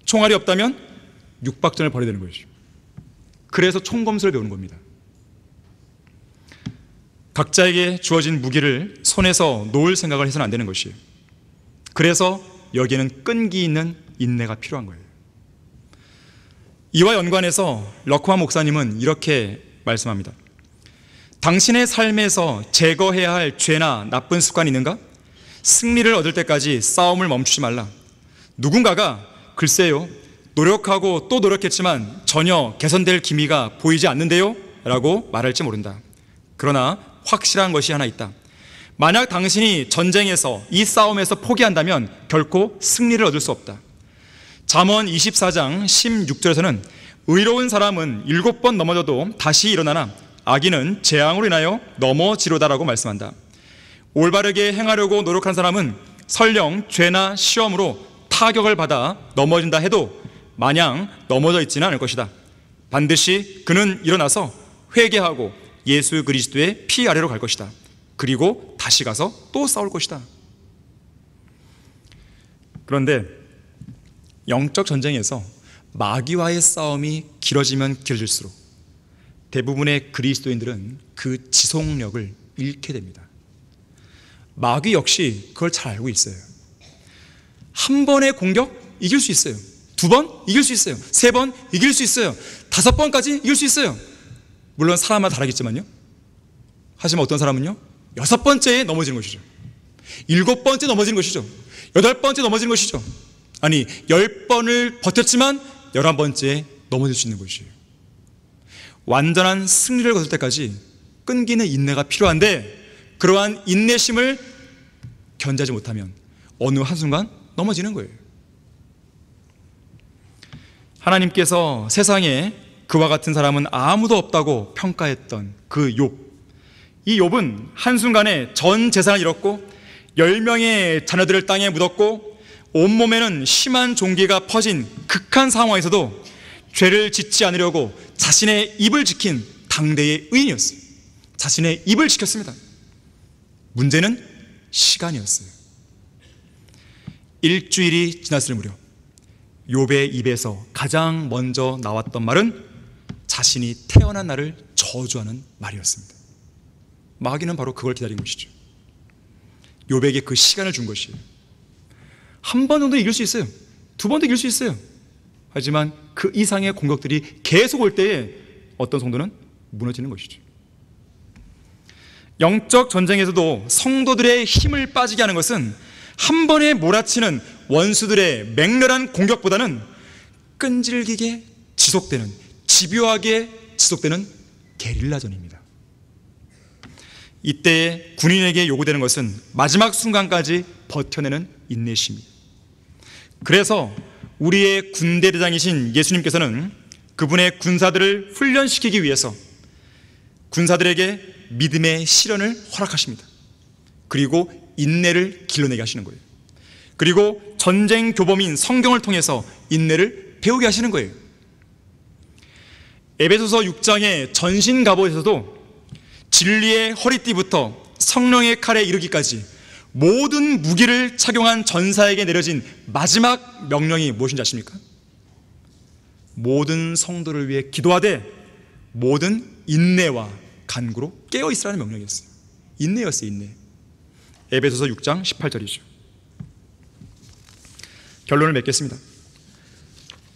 총알이 없다면 육박전을 벌여야 되는 것이죠. 그래서 총검술을 배우는 겁니다. 각자에게 주어진 무기를 손에서 놓을 생각을 해서는 안 되는 것이에요. 그래서 여기에는 끈기 있는 인내가 필요한 거예요. 이와 연관해서 럭크만 목사님은 이렇게 말씀합니다. 당신의 삶에서 제거해야 할 죄나 나쁜 습관이 있는가? 승리를 얻을 때까지 싸움을 멈추지 말라. 누군가가 글쎄요, 노력하고 또 노력했지만 전혀 개선될 기미가 보이지 않는데요? 라고 말할지 모른다. 그러나 확실한 것이 하나 있다. 만약 당신이 전쟁에서, 이 싸움에서 포기한다면 결코 승리를 얻을 수 없다. 잠언 24장 16절에서는 의로운 사람은 7번 넘어져도 다시 일어나나 악인은 재앙으로 인하여 넘어지로다라고 말씀한다. 올바르게 행하려고 노력한 사람은 설령 죄나 시험으로 타격을 받아 넘어진다 해도 마냥 넘어져 있지는 않을 것이다. 반드시 그는 일어나서 회개하고 예수 그리스도의 피 아래로 갈 것이다. 그리고 다시 가서 또 싸울 것이다. 그런데 영적 전쟁에서 마귀와의 싸움이 길어지면 길어질수록 대부분의 그리스도인들은 그 지속력을 잃게 됩니다. 마귀 역시 그걸 잘 알고 있어요. 한 번의 공격 이길 수 있어요. 2번 이길 수 있어요. 3번 이길 수 있어요. 5번까지 이길 수 있어요. 물론 사람마다 다르겠지만요. 하지만 어떤 사람은요, 6번째에 넘어지는 것이죠. 7번째 넘어지는 것이죠. 8번째 넘어지는 것이죠. 아니 10번을 버텼지만 11번째에 넘어질 수 있는 것이에요. 완전한 승리를 거둘 때까지 끈기는 인내가 필요한데 그러한 인내심을 견제하지 못하면 어느 한순간 넘어지는 거예요. 하나님께서 세상에 그와 같은 사람은 아무도 없다고 평가했던 그 욥, 이 욥은 한순간에 전 재산을 잃었고 10명의 자녀들을 땅에 묻었고 온몸에는 심한 종기가 퍼진 극한 상황에서도 죄를 짓지 않으려고 자신의 입을 지킨 당대의 의인이었어요. 자신의 입을 지켰습니다. 문제는 시간이었어요. 일주일이 지났을 무렵 욥의 입에서 가장 먼저 나왔던 말은 자신이 태어난 날을 저주하는 말이었습니다. 마귀는 바로 그걸 기다린 것이죠. 욥에게 그 시간을 준 것이에요. 한 번 정도 이길 수 있어요. 두 번도 이길 수 있어요. 하지만 그 이상의 공격들이 계속 올 때에 어떤 성도는 무너지는 것이죠. 영적 전쟁에서도 성도들의 힘을 빠지게 하는 것은 한 번에 몰아치는 원수들의 맹렬한 공격보다는 끈질기게 지속되는, 집요하게 지속되는 게릴라전입니다. 이때에 군인에게 요구되는 것은 마지막 순간까지 버텨내는 인내심입니다. 그래서 우리의 군대대장이신 예수님께서는 그분의 군사들을 훈련시키기 위해서 군사들에게 믿음의 시련을 허락하십니다. 그리고 인내를 길러내게 하시는 거예요. 그리고 전쟁 교범인 성경을 통해서 인내를 배우게 하시는 거예요. 에베소서 6장의 전신 갑옷에서도 진리의 허리띠부터 성령의 칼에 이르기까지 모든 무기를 착용한 전사에게 내려진 마지막 명령이 무엇인지 아십니까? 모든 성도를 위해 기도하되 모든 인내와 간구로 깨어있으라는 명령이었어요. 인내였어요. 인내. 에베소서 6장 18절이죠. 결론을 맺겠습니다.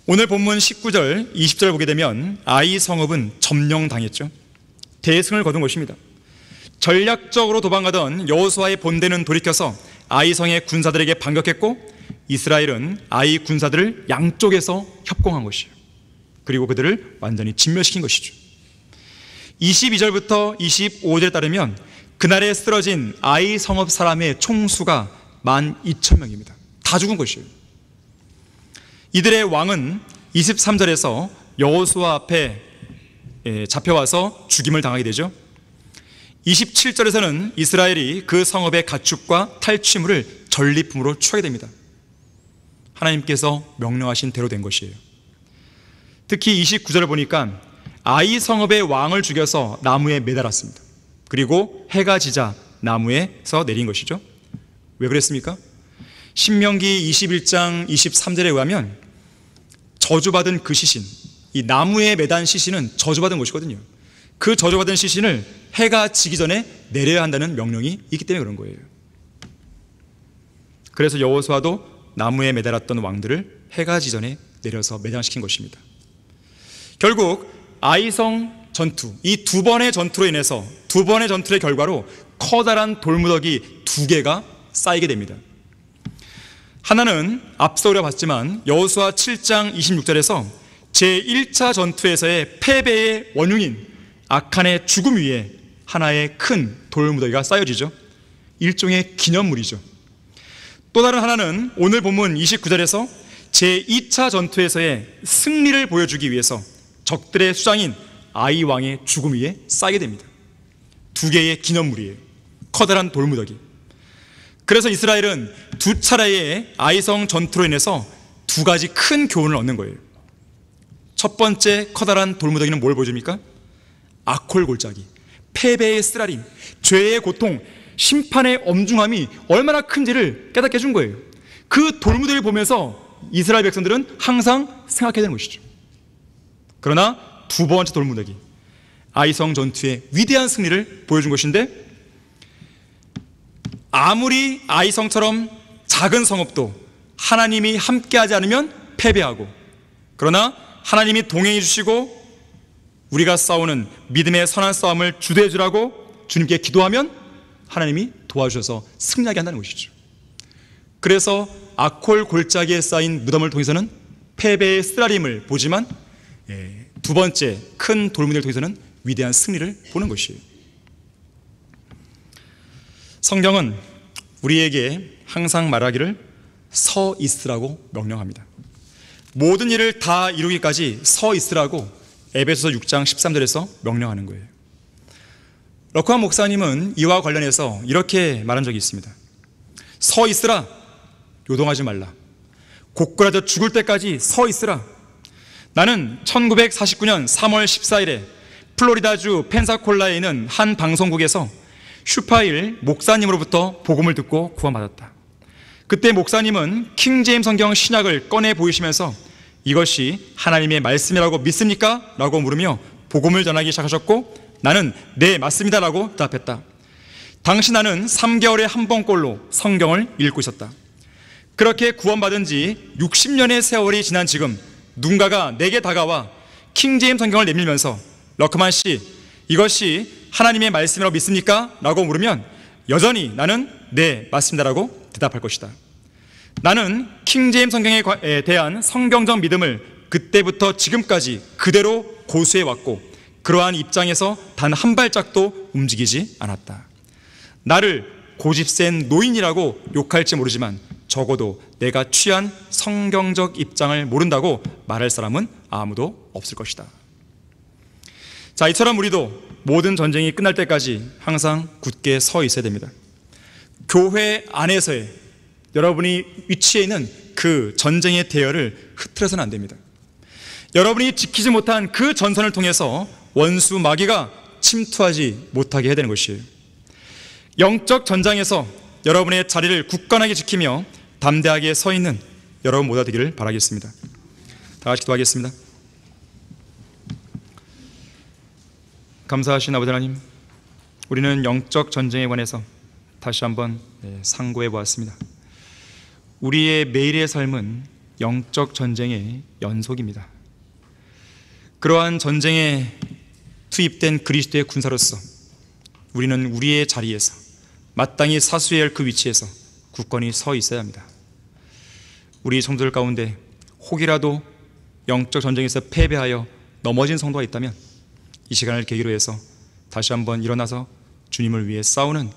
오늘 본문 19절 20절 보게 되면 아이 성읍은 점령당했죠. 대승을 거둔 것입니다. 전략적으로 도망가던 여호수아의 본대는 돌이켜서 아이 성의 군사들에게 반격했고 이스라엘은 아이 군사들을 양쪽에서 협공한 것이에요. 그리고 그들을 완전히 진멸시킨 것이죠. 22절부터 25절에 따르면 그날에 쓰러진 아이 성읍 사람의 총수가 12,000명입니다. 다 죽은 것이에요. 이들의 왕은 23절에서 여호수아 앞에 잡혀와서 죽임을 당하게 되죠. 27절에서는 이스라엘이 그 성읍의 가축과 탈취물을 전리품으로 취하게 됩니다. 하나님께서 명령하신 대로 된 것이에요. 특히 29절을 보니까 아이 성읍의 왕을 죽여서 나무에 매달았습니다. 그리고 해가 지자 나무에서 내린 것이죠. 왜 그랬습니까? 신명기 21장 23절에 의하면 저주받은 그 시신, 이 나무에 매단 시신은 저주받은 것이거든요. 그 저주받은 시신을 해가 지기 전에 내려야 한다는 명령이 있기 때문에 그런 거예요. 그래서 여호수아도 나무에 매달았던 왕들을 해가 지기 전에 내려서 매장시킨 것입니다. 결국 아이성 전투, 이 두 번의 전투로 인해서 두 번의 전투의 결과로 커다란 돌무더기 2개가 쌓이게 됩니다. 하나는 앞서 우리가 봤지만 여호수아 7장 26절에서 제1차 전투에서의 패배의 원흉인 악한의 죽음 위에 하나의 큰 돌무더기가 쌓여지죠. 일종의 기념물이죠. 또 다른 하나는 오늘 본문 29절에서 제2차 전투에서의 승리를 보여주기 위해서 적들의 수장인 아이 왕의 죽음 위에 쌓이게 됩니다. 2개의 기념물이에요. 커다란 돌무더기. 그래서 이스라엘은 2차례의 아이성 전투로 인해서 2가지 큰 교훈을 얻는 거예요. 첫 번째 커다란 돌무더기는 뭘 보여줍니까? 악홀 골짜기, 패배의 쓰라림, 죄의 고통, 심판의 엄중함이 얼마나 큰지를 깨닫게 해준 거예요. 그 돌무더기를 보면서 이스라엘 백성들은 항상 생각해야 되는 것이죠. 그러나 두 번째 돌무더기, 아이성 전투의 위대한 승리를 보여준 것인데, 아무리 아이성처럼 작은 성읍도 하나님이 함께하지 않으면 패배하고, 그러나 하나님이 동행해 주시고 우리가 싸우는 믿음의 선한 싸움을 주도해 주라고 주님께 기도하면 하나님이 도와주셔서 승리하게 한다는 것이죠. 그래서 아콜 골짜기에 쌓인 무덤을 통해서는 패배의 쓰라림을 보지만 두 번째 큰 돌무대를 통해서는 위대한 승리를 보는 것이에요. 성경은 우리에게 항상 말하기를 서 있으라고 명령합니다. 모든 일을 다 이루기까지 서 있으라고 에베소서 6장 13절에서 명령하는 거예요. 러크한 목사님은 이와 관련해서 이렇게 말한 적이 있습니다. 서 있으라, 요동하지 말라. 고꾸라져 죽을 때까지 서 있으라. 나는 1949년 3월 14일에 플로리다주 펜사콜라에 있는 한 방송국에서 슈파일 목사님으로부터 복음을 듣고 구원받았다. 그때 목사님은 킹제임스 성경 신약을 꺼내 보이시면서 이것이 하나님의 말씀이라고 믿습니까? 라고 물으며 복음을 전하기 시작하셨고 나는 네 맞습니다 라고 대답했다. 당시 나는 3개월에 한 번꼴로 성경을 읽고 있었다. 그렇게 구원받은 지 60년의 세월이 지난 지금 누군가가 내게 다가와 킹제임스 성경을 내밀면서 러크만 씨, 이것이 하나님의 말씀이라고 믿습니까? 라고 물으면 여전히 나는 네 맞습니다 라고 대답할 것이다. 나는 킹제임스 성경에 대한 성경적 믿음을 그때부터 지금까지 그대로 고수해 왔고 그러한 입장에서 단 한 발짝도 움직이지 않았다. 나를 고집센 노인이라고 욕할지 모르지만 적어도 내가 취한 성경적 입장을 모른다고 말할 사람은 아무도 없을 것이다. 자, 이처럼 우리도 모든 전쟁이 끝날 때까지 항상 굳게 서 있어야 됩니다. 교회 안에서의 여러분이 위치해 있는 그 전쟁의 대열을 흐트려서는 안 됩니다. 여러분이 지키지 못한 그 전선을 통해서 원수 마귀가 침투하지 못하게 해야 되는 것이에요. 영적 전장에서 여러분의 자리를 굳건하게 지키며 담대하게 서 있는 여러분 모두 되기를 바라겠습니다. 다 같이 기도하겠습니다. 감사하신 아버지 하나님, 우리는 영적 전쟁에 관해서 다시 한번 상고해 보았습니다. 우리의 매일의 삶은 영적 전쟁의 연속입니다. 그러한 전쟁에 투입된 그리스도의 군사로서 우리는 우리의 자리에서 마땅히 사수해야 할 그 위치에서 굳건히 서 있어야 합니다. 우리 성도들 가운데 혹이라도 영적 전쟁에서 패배하여 넘어진 성도가 있다면 이 시간을 계기로 해서 다시 한번 일어나서 주님을 위해 싸우는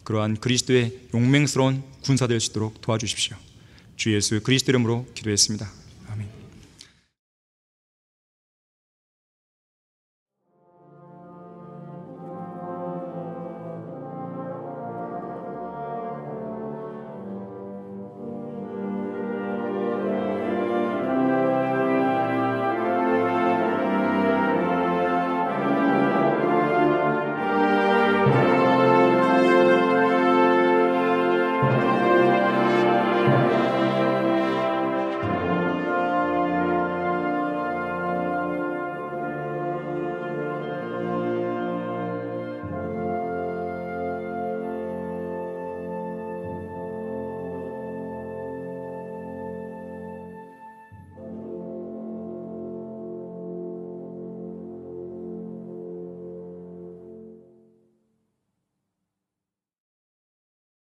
그러한 그리스도의 용맹스러운 군사 될 수 있도록 도와주십시오. 주 예수 그리스도 이름으로 기도했습니다.